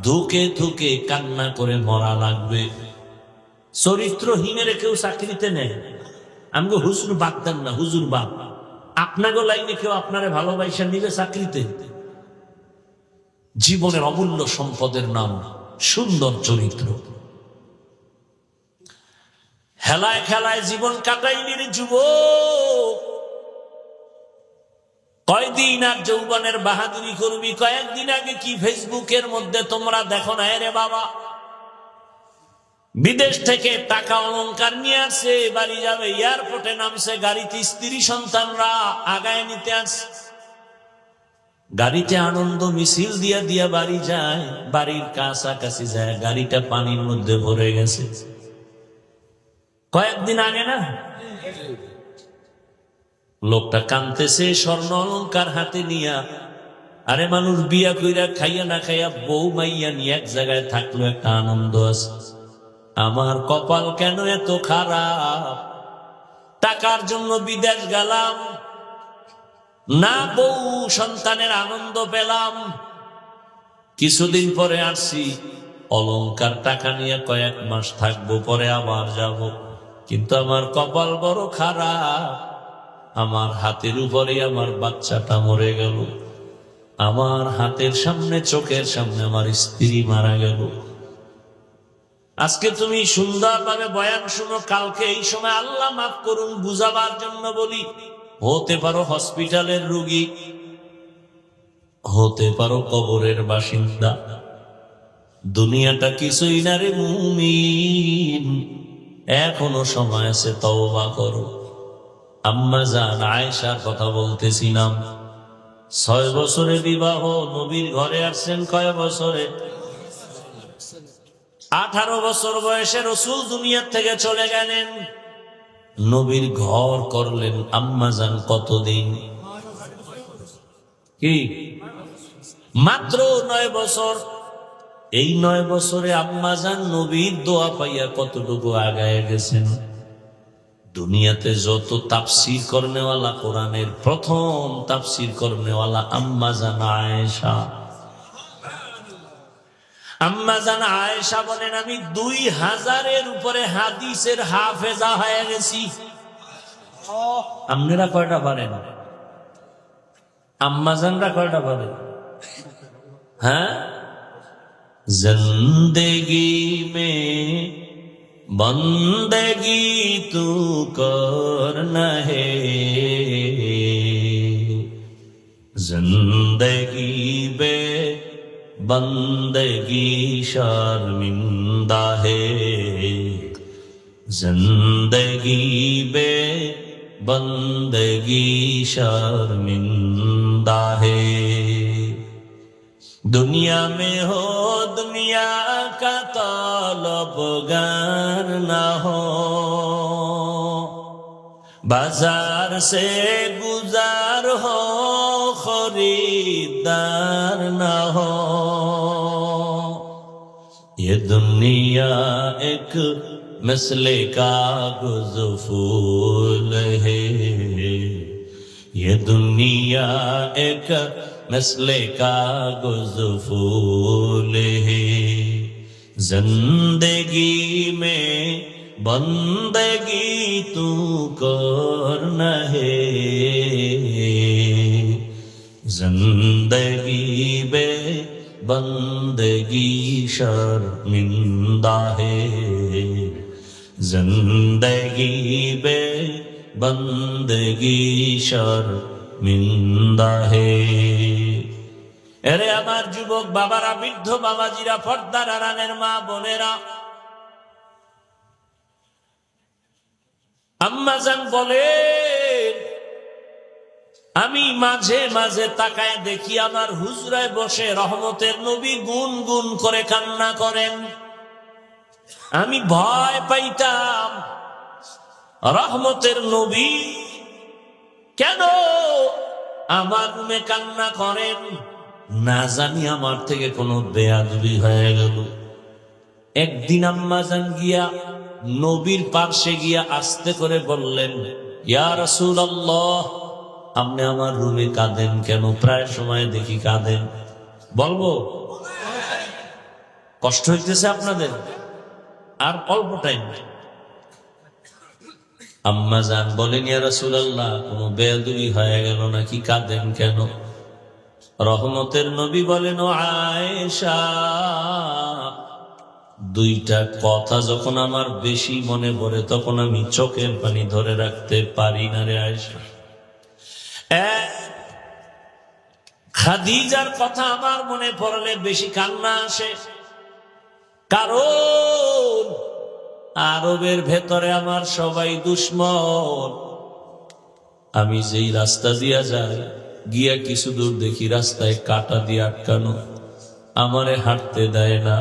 ধুকে ধুকে কান্না করে মরা লাগবে। চরিত্রহীনের কেউ চাকরিতে নেয়। আমাকে হুজুর বাদ দেন না, হুজুর বাদ। আপনাকে লাইনে কেউ আপনারে ভালোবাসা নিবে চাকরিতে? জীবনের অমূল্য সম্পদের নাম সুন্দর চরিত্র। হেলায় খেলায় জীবন কাটাইনি রে যুবক। কয়দিন আর যৌবনের বাহাদুরি করবি? কয়েকদিন আগে কি ফেসবুকের মধ্যে তোমরা দেখো না রে বাবা, বিদেশ থেকে টাকা অলংকার নিয়ে আসে, বাড়ি যাবে, এয়ারপোর্টে নামছে, গাড়িতে স্ত্রী সন্তানরা আগায় নিতে আসে, গাড়িতে আনন্দ মিছিল দিয়া দিয়া বাড়ি যায়, বাড়ির কাছাকাছি যায়, গাড়িটা পানির মধ্যে ভরে গেছে। কয়েকদিন আগে না, লোকটা কাঁদতেছে, স্বর্ণ অলংকার হাতে নিয়া। আরে মানুষ বিয়া কইরা খাইয়া না খাইয়া বউ মাইয়া নিয়ে এক জায়গায় থাকলো, একটা আনন্দ আছে। আমার কপাল কেন এত খারাপ? টাকার জন্য বিদেশ গেলাম, না বউ সন্তানের আনন্দ পেলাম। কিছুদিন পরে আসছি, অলংকার টাকা নিয়ে কয়েক মাস থাকবো, পরে আবার যাব। কিন্তু আমার কপাল বড় খারাপ, আমার হাতের উপরে আমার বাচ্চাটা মরে গেল, আমার হাতের সামনে, চোখের সামনে আমার স্ত্রী মারা গেল। আজকে তুমি সুন্দরভাবে বয়ান শুনো, কালকে এই সময় আল্লাহ মাফ করুন বুঝাবার জন্য বলি, হতে পারো হসপিটালের রোগী, হতে পারো কবরের বাসিন্দা। দুনিয়াটা কিছুই না রে মুমিন, এখনো সময় আছে, তওবা করো। আম্মা জান আয়েশার কথা বলতেছিলাম, 6 বছরে বিবাহ, নবীর ঘরে আসছেন কয় বছরে? 18 বছর বয়সে রাসূল দুনিয়া থেকে চলে গেলেন, নবীর ঘর করলেন আম্মা জান কতদিন? কি মাত্র 9 বছর। এই 9 বছরে আম্মা জান নবীর দোয়া পাইয়া কতটুকু আগায় গেছেন। দুনিয়াতে যত তাফসীর করনেওয়ালা, কোরআনের প্রথম তাফসীর করনেওয়ালা আম্মা জান আয়েশা। আম্মা জান আয়েশা বলেন, আমি 2000-এর উপরে হাদিসের হাফেজা হয়ে গেছি। আপনারা কয়টা পারেন? আম্মা জানরা কয়টা পারেন? হ্যাঁ, জিন্দেগি মে বন্দেগি তু করনা হে, জিন্দেগি বে বন্দেগি শর্মিন্দা হে, जिंदगी बे बंदगी शर्मिंदा है। दुनिया में हो दुनिया का तलबगार ना हो, बाजार से गुजार हो खरीदार ना हो। ये दुनिया एक मसले कागज फूल है, ये दुनिया एक मसले कागज फूल है। जिंदगी में बंदगी तू करना है, जिंदगी में बंदगी शर्मिंदा है, जिंदगी बे बंदगी शर्मिंदा है। এরে আমার যুবক বাবারা, বৃদ্ধ বাবাজিরা, পর্দার আড়ালের মা বোনেরা, আম্মা জান বলেন, আমি মাঝে মাঝে তাকায় দেখি আমার হুজরায় বসে রহমতের নবী গুন গুন করে কান্না করেন। আমি ভয় পাইতাম, রহমতের নবী কেন আমার রুমে কান্না করেন? না জানি আমার থেকে কোনো বেয়াদবি হয়ে গেল। একদিন আম্মা জান গিয়া নবীর পাশে গিয়া আস্তে করে বললেন, ইয়া রাসূলুল্লাহ, আপনি আমার রুমে কাঁদেন কেন? প্রায় সময় দেখি কাঁদেন। বলবো কষ্ট হইতেছে আপনাদের? আর অল্প টাইম। আম্মা জান বলেন, ইয়া রাসূলুল্লাহ, কোন বেয়াদবি হয়ে গেল নাকি? কাঁদেন কেন? রহমতের নবী বলেন, ও আয়েশা, দুইটা কথা যখন আমার বেশি মনে পড়ে তখন আমি চোখের পানি ধরে রাখতে পারি না রে আয়েশা। খাদিজার কথা আমার মনে পড়লে বেশি কান্না আসে, কারণ আরবের ভেতরে আমার সবাই দুশ্মন। আমি যেই রাস্তা দিয়া যাই, গিয়া কিছু দূর দেখি রাস্তায় কাঁটা দিয়ে আটকানো, আমারে হাঁটতে দেয় না।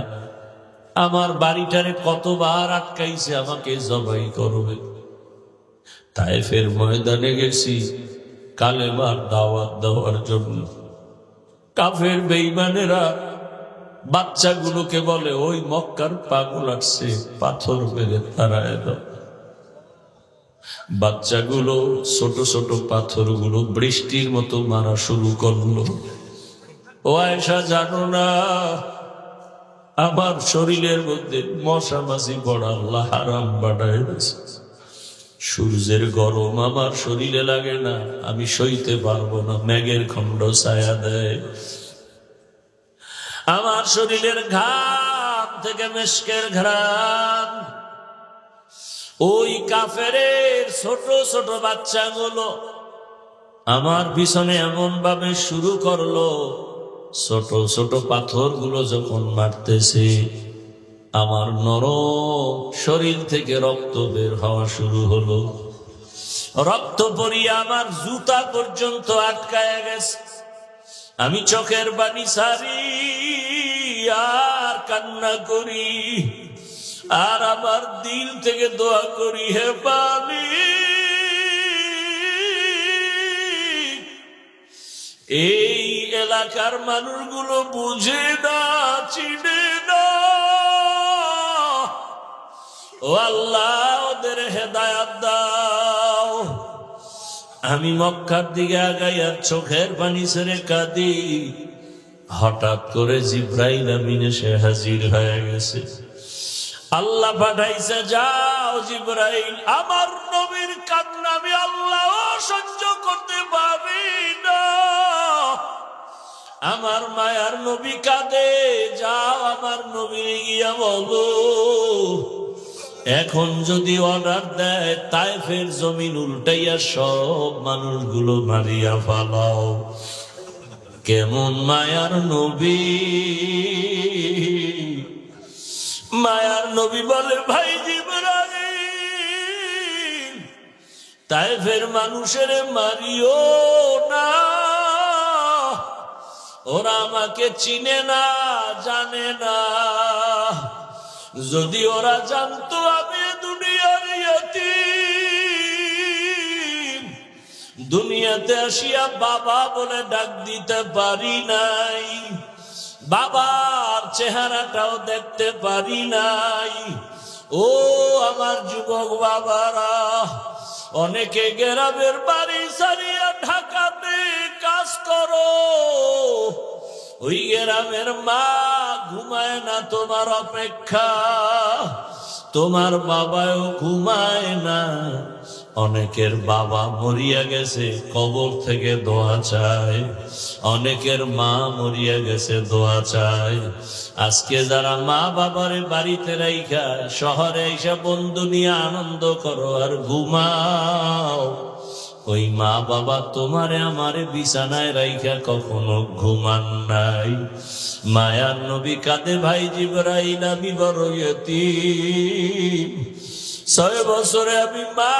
আমার বাড়িটারে কতবার আটকাইছে, আমাকে জবাই করবে। তায়েফের ময়দানে গেছি কালেমার দাওয়াত দেওয়ার জন্য। কাফের বেঈমানেরা বাচ্চাগুলোকে বলে, ওই মক্কার পাগল আসছে, পাথর মেরে তাড়ায় দাও। বাচ্চাগুলো ছোট ছোট পাথরগুলো বৃষ্টির মতো মারা শুরু করলো। ও আয়েশা, জানো না আমার শরীরের মধ্যে মশা মাছি পড়া আল্লাহ হারাম বানায় দিয়েছে। সূর্যের গরম আমার শরীরে লাগে না, আমি সইতে পারবো না, মেঘের খণ্ড ছায়া দেয়। আমার শরীরের ঘাম থেকে মেশকের ঘ্রাণ। ওই কাফের ছোট ছোট বাচ্চাগুলো আমার পিছনে এমন ভাবে শুরু করলো, ছোট ছোট পাথরগুলো যখন মারতেছে আমার নরম শরীর থেকে রক্ত বের হওয়া শুরু হলো। রক্ত পরিয়ে আমার জুতা পর্যন্ত আটকায় গেছে। আমি চোখের পানি ছাড়ি আর কান্না করি, আর আমার দিল থেকে দোয়া করি, হে পানি, এই এলাকার মানুষগুলো বুঝে না, চিনে না, ও আল্লাহ ওদের হেদায়াত দাও। আমি মক্কার দিকে আগাই আর চোখের পানি ছেড়ে কাঁদি। হঠাৎ করে জিব্রাইল আমিন এসে হাজির হয়ে গেছে। আল্লাহ পাঠাইছে, যাও জিব্রাইল, আমার নবীর কান্না আমি আল্লাহ সহ্য করতে পারি না, আমার মায়ার নবী কাঁদে, যাও আমার নবীর গিয়া বলো এখন যদি অর্ডার দেয় তায়েফের জমিন উল্টাইয়া সব মানুষগুলো মারিয়া ফালাও। কেমন মায়ার নবী! মায়ার নবী বলে, ভাই জিবরাইল, তায়েফের মানুষের মারিও না, ওরা আমাকে চিনে না, জানে না। যদি ওরা জানতো আমি দুনিয়ার ইয়তীম, দুনিয়াতে আসিয়া বাবা বলে ডাক দিতে পারি নাই, বাবার চেহারাটাও দেখতে পারি নাই। ও আমার যুবক বাবারা, অনেকে গ্রামের বাড়ি ছাড়িয়া ঢাকাতে কাজ করো, ওই গ্রামের মা ঘুমায় না তোমার অপেক্ষা, তোমার বাবাও ঘুমায় না। অনেকের বাবা মরিয়া গেছে, কবর থেকে দোয়া চায়, অনেকের মা মরিয়া গেছে, দোয়া চায়। আজকে যারা মা বাবারে বাড়িতে রাইখা শহরে এসে বন্ধু নিয়ে আনন্দ করো আর ঘুমাও, ওই মা বাবা তোমারে আমারে বিছানায় রাইখা কখনো ঘুমান নাই। মায়ার নবী কাঁদে, ভাই জিবরাইল আমি বড় ইয়তীম, 6 বছরে আমি মা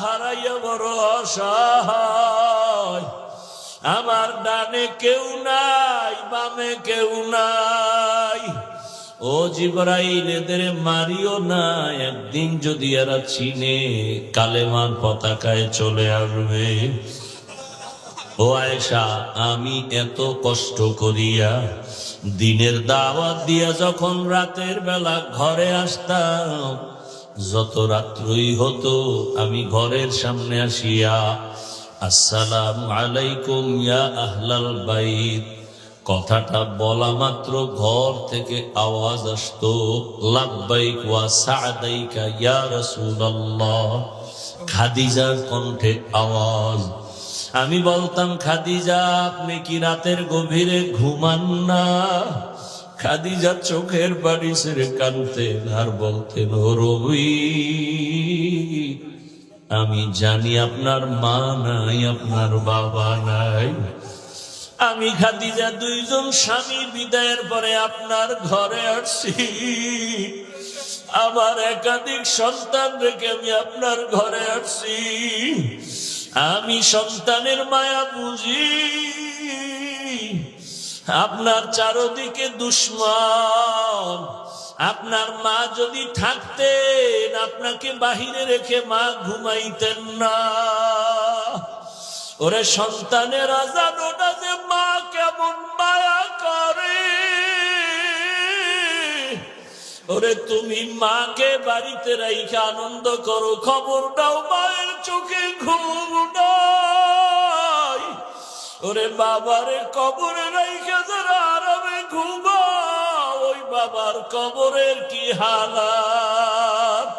হারাইয়া বড় অসহায়, আমার ডানে কেউ নাই, বামে কেউ নাই। ও জিবরাইল এদের মারিও না, একদিন যদি এরা চিনে কালেমার পতাকায় চলে আসবে। ও আয়েশা, আমি এত কষ্ট করিয়া দিনের দাওয়াত দিয়া যখন রাতের বেলা ঘরে আসতাম, যত রাত্রই হতো আমি ঘরের সামনে আসিয়া আসসালামু আলাইকুম ইয়া আহলাল বাইত কথাটা বলা মাত্র ঘর থেকে আওয়াজ আসতো, লাব্বাইক ওয়া সা'দাইকা ইয়া রাসূলুল্লাহ। খাদিজার কণ্ঠে আওয়াজ। আমি বলতাম, খাদিজা আপনি কি রাতের গভীরে ঘুমান না? খাদিজা চোখের পানি ছেড়ে কাঁদতেন আর বলতেন, ও রবি, আমি জানি আপনার মা নাই, আপনার বাবা নাই। আমি খাদিজা 2 জন স্বামী বিদায়ের পরে আপনার ঘরে আসছি, আমার একাধিক সন্তান রেখে আমি আপনার ঘরে আসছি। আমি সন্তানের মায়া বুঝি, আপনার চারদিকে দুশ্মন। আপনার মা যদি থাকতেন, আপনাকে বাহিরে রেখে মা ঘুমাইতেন না। ওরে সন্তানেরা জানো না যে মা কেমন মায়া করে। ওরে তুমি মাকে বাড়িতে রাইখা আনন্দ করো, খবর দাও মায়ের চোখে ঘুম নাই। ওরে বাবারে কবরে রাইখা যারা আরামে ঘুমাও, ওই বাবার কবরের কি হালাত।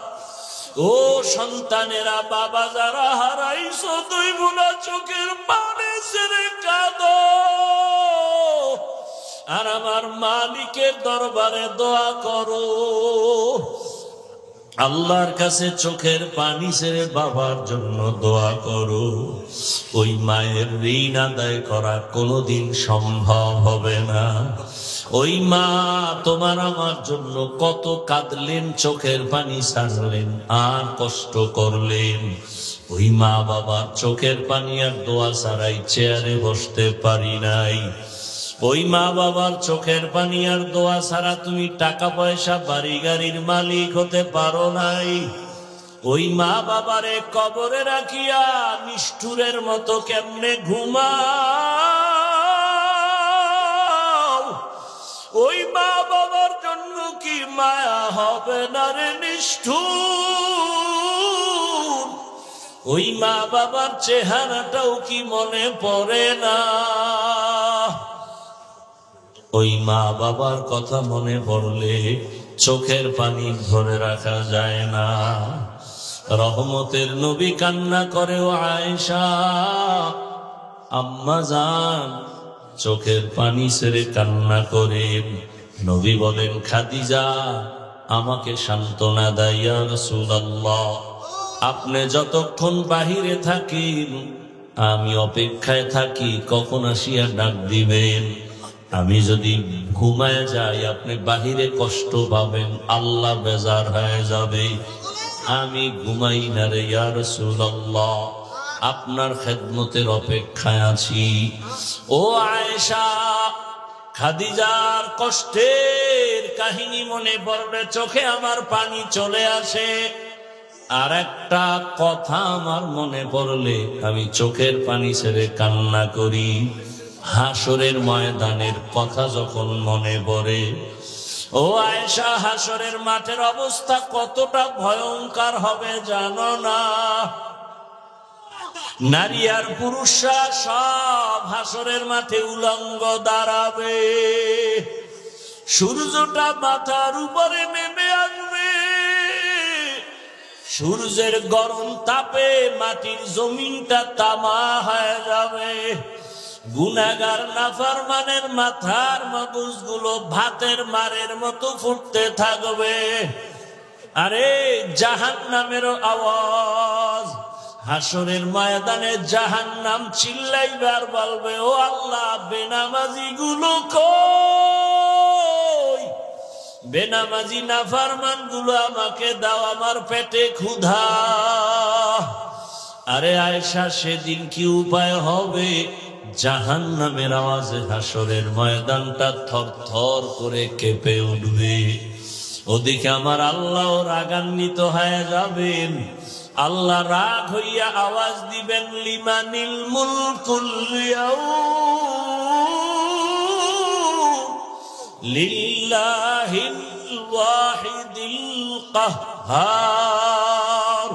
ও সন্তানেরা, বাবা যারা হারাইছো, 2 বোনা চোখের পানি ছেড়ে কাঁদো আর আমার মালিকের দরবারে দোয়া করো। আল্লাহর কাছে চোখের পানি ছেড়ে বাবার জন্য দোয়া করো। ওই মায়ের ঋণ আদায় করা কোনোদিন সম্ভব হবে না। ওই মা তোমার আমার জন্য কত কাঁদলেন, চোখের পানি ছাড়লেন, আর কষ্ট করলেন। ওই মা বাবার চোখের পানি আর দোয়া ছাড়াই চেয়ারে বসতে পারি নাই। ওই মা বাবার চোখের পানি আর দোয়া ছাড়া তুমি টাকা পয়সা বাড়ি গাড়ির মালিক হতে পারো নাই। ওই মা বাবারে কবরে রাখিয়া নিষ্ঠুরের মতো কেমনে ঘুমাও? ওই মা বাবার জন্য কি মায়া হবে না রে নিষ্ঠুর? ওই মা বাবার চেহারাটাও কি মনে পড়ে না? ওই মা বাবার কথা মনে পড়লে চোখের পানি ধরে রাখা যায় না। রহমতের নবী কান্না করে, ও আয়েশা আম্মা জান, চোখের পানি ছেড়ে কান্না করেন। নবী বলেন, খাদিজা আমাকে সান্ত্বনা দেয়, ইয়া রাসূলুল্লাহ আপনি যতক্ষণ বাহিরে থাকেন আমি অপেক্ষায় থাকি কখন আসিয়া ডাক দিবেন। আমি যদি ঘুমায় যাই আপনি বাহিরে কষ্ট পাবেন, আল্লাহ বেজার হয়ে যাবে। আমি ঘুমাই না রে ইয়া রাসূলুল্লাহ, আপনার খেদমতের অপেক্ষায় আছি। ও আয়েশা, খাদিজার কষ্টের কাহিনী মনে পড়লে চোখে আমার পানি চলে আসে। আর একটা কথা আমার মনে পড়লে আমি চোখের পানি ছেড়ে কান্না করি। হাসরের ময়দানের কথা যখন মনে পড়ে, ও আয়েশা, হাসরের মাঠের অবস্থা কতটা ভয়ঙ্কর হবে জানো না? নারী আর পুরুষরা সব হাসরের মাঠে উলঙ্গ দাঁড়াবে। সূর্যটা মাথার উপরে নেমে আসবে। সূর্যের গরম তাপে মাটির জমিনটা তামা হয়ে যাবে। গুনাহগার নাফরমানের মাথার মগজগুলো ভাতের মারের মতো ফুটতে থাকবে। আরে জাহান্নামেরও আওয়াজ। হাসরের ময়দানে জাহান্নাম চিল্লাইবার বলবে, ও আল্লাহ বেনামাজি গুলো কই? বেনামাজি নাফরমান গুলো আমাকে দাও, আমার পেটে ক্ষুধা। আরে আয়েশা, সেদিন কি উপায় হবে? জাহান্নামের আওয়াজে হাসরের ময়দানটা থর থর করে কেঁপে উঠবে। ওদিকে আমার আল্লাহ রাগান্বিত হয়ে যাবেন। আল্লাহ রাগ হইয়া আওয়াজ দিবেন, লিমানিল মুলকুল ইয়াউম লিল্লাহিল ওয়াহিদিল কাহ্হার।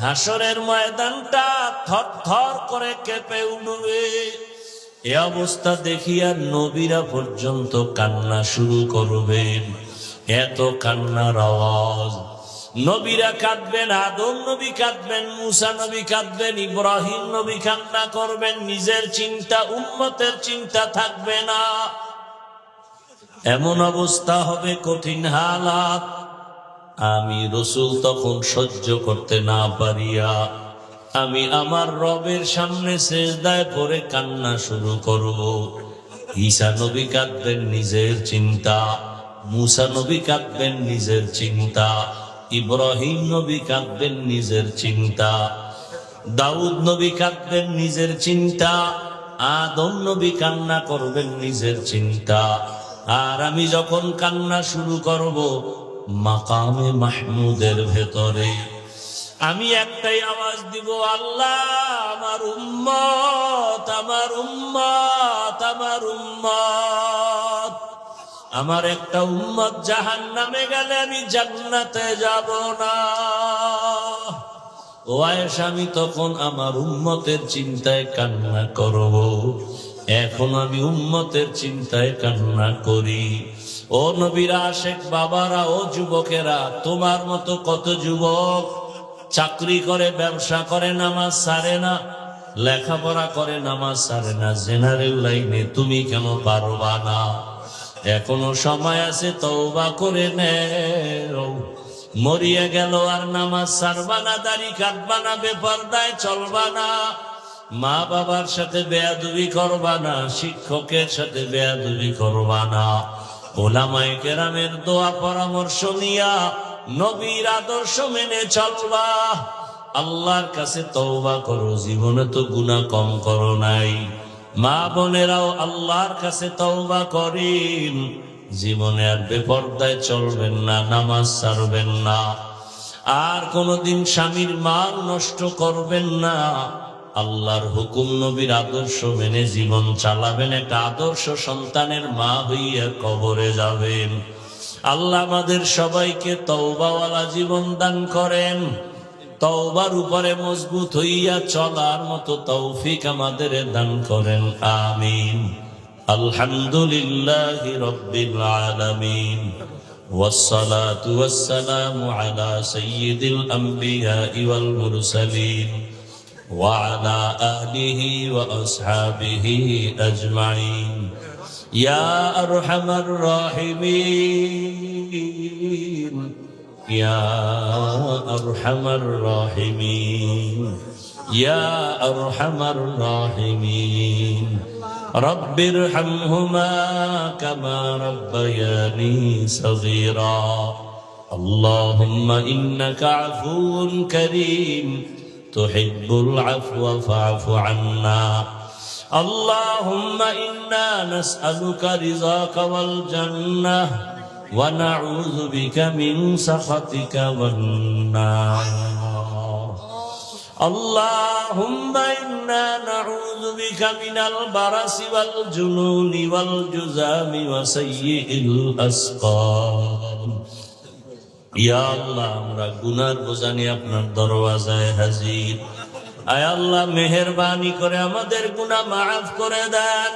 হাসরের ময়দানটা থর থর করে কেঁপে উঠবে। এ অবস্থা দেখিয়া নবীরা পর্যন্ত কান্না শুরু করবেন। এত কান্নার আওয়াজ। নবীরা কাঁদবেন, আদম নবী কাঁদবেন, মুসা নবী কাঁদবেন, ইব্রাহিম নবী কান্না করবেন। নিজের চিন্তা, উম্মতের চিন্তা থাকবে না। এমন অবস্থা হবে, কঠিন হালাত। আমি রাসূল তখন সহ্য করতে না পারিয়া আমি আমার রবের সামনে সিজদায় পড়ে কান্না শুরু করব। ঈসা নবী কাঁদবেন নিজের চিন্তা, মুসা নবী কাঁদবেন নিজের চিন্তা, ইব্রাহিম নবী কাঁদবেন নিজের চিন্তা, দাউদ নবী কাঁদবেন নিজের চিন্তা, আদম নবী কান্না করবেন নিজের চিন্তা। আর আমি যখন কান্না শুরু করব, মাকামে মাহমুদের ভেতরে আমি একটাই আওয়াজ দিব, আল্লাহ আমার উম্মত, আমার উম্মত, আমার উম্মত। আমার একটা উম্মত জাহান্নামে গেলে আমি জান্নাতে যাব না। ও আয়েশা, আমি তখন আমার উম্মতের চিন্তায় কান্না করব। এখন আমি উম্মতের চিন্তায় কান্না করি। ও নবীর আশেক বাবারা, ও যুবকেরা, তোমার মতো কত যুবক চাকরি করে, ব্যবসা করে, নামাজ ছাড়ে না, লেখাপড়া করে, নামাজ ছাড়ে না। জেনারেল লাইনে তুমি কেন পারবা না? এখনো সময় আছে, তওবা করে নেও। মরিয়া গেল আর নামাজ ছাড়বা না, দাড়ি কাটবা না, বেপরদায় চলবা না, মা বাবার সাথে বেয়াদবি করবা না, শিক্ষকের সাথে বেয়াদবি করবা না, ওলামায়ে কেরামের দোয়া পরামর্শ নিয়া নবীর আদর্শ মেনে চলবা। আল্লাহর কাছে তওবা করো, জীবনে তো গুনাহ কম করো নাই। মা বোনেরাও আল্লাহর কাছে তওবা করেন, জীবনে আর বেপরদায় চলবেন না, নামাজ ছাড়বেন না, আর কোনদিন স্বামীর মাল নষ্ট করবেন না, আল্লাহর হুকুম নবীর আদর্শ মেনে জীবন চালাবেন, একটা আদর্শ সন্তানের মা হইয়া কবরে যাবেন। আল্লাহ আমাদের সবাইকে তওবাওয়ালা জীবন দান করেন, তওবার উপরে মজবুত হইয়া চলার মতো তৌফিক আমাদের দান করেন, আমিন। আলহামদুলিল্লাহি রাব্বিল আলামিন, ওয়াসসালাতু ওয়াসসালামু আলা সাইয়্যিদিল আমবিয়াই ওয়াল মুরসালিন ওয়া আলা আলিহি ওয়া আসহাবিহি আজমাইন। ইয়া আরহামার রাহিমিন, ইয়া আরহামার রাহিমিন, ইয়া আরহামার রাহিমিন। রব্বিরহামহুমা কামা রাব্বায়ানি সগীরা। আল্লাহুম্মা ইন্নাকা আফুউন কারীম তুহিব্বুল আফওয়া ফা'ফু আন্না। আল্লাহুম্মা ইন্না নাসআলুকা রিযাকা ওয়াল জান্নাহ ওয়া নাউযু বিকা মিন সাখাতিকা ওয়ান নার। আল্লাহুম্মা ইন্না নাউযু বিকা মিনাল বারাসি ওয়াল জুনুনি ওয়াল জুযামি ওয়া সাইয়্যিল আসকাম। ইয়া আল্লাহ, আমরা গুনার বোঝা নিয়ে আপনার দরওয়াজায় হাজির। আয় আল্লাহ, মেহেরবানি করে আমাদের গুনাহ মাফ করে দেন।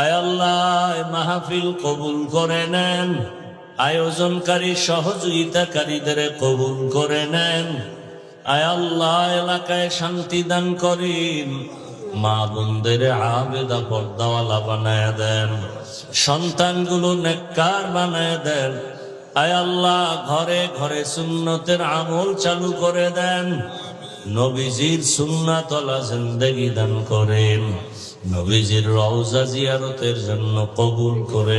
আয় আল্লাহ, মাহফিল কবুল করে নেন, আয়োজনকারী সহযোগিতাকারীদের কবুল করে নেন। আয় আল্লাহ, এলাকায় শান্তি দান করেন, মা বোনদের আবেদা পর্দাওয়ালা বানায় দেন, সন্তানগুলো নেককার বানায় দেন। আয় আল্লাহ, ঘরে ঘরে সুন্নতের আমল চালু করে দেন, নবীজির সুন্নাতওয়ালা জিন্দেগি দান করেন, নবীজির রওজা জিয়ারতের জন্য কবুল করেন।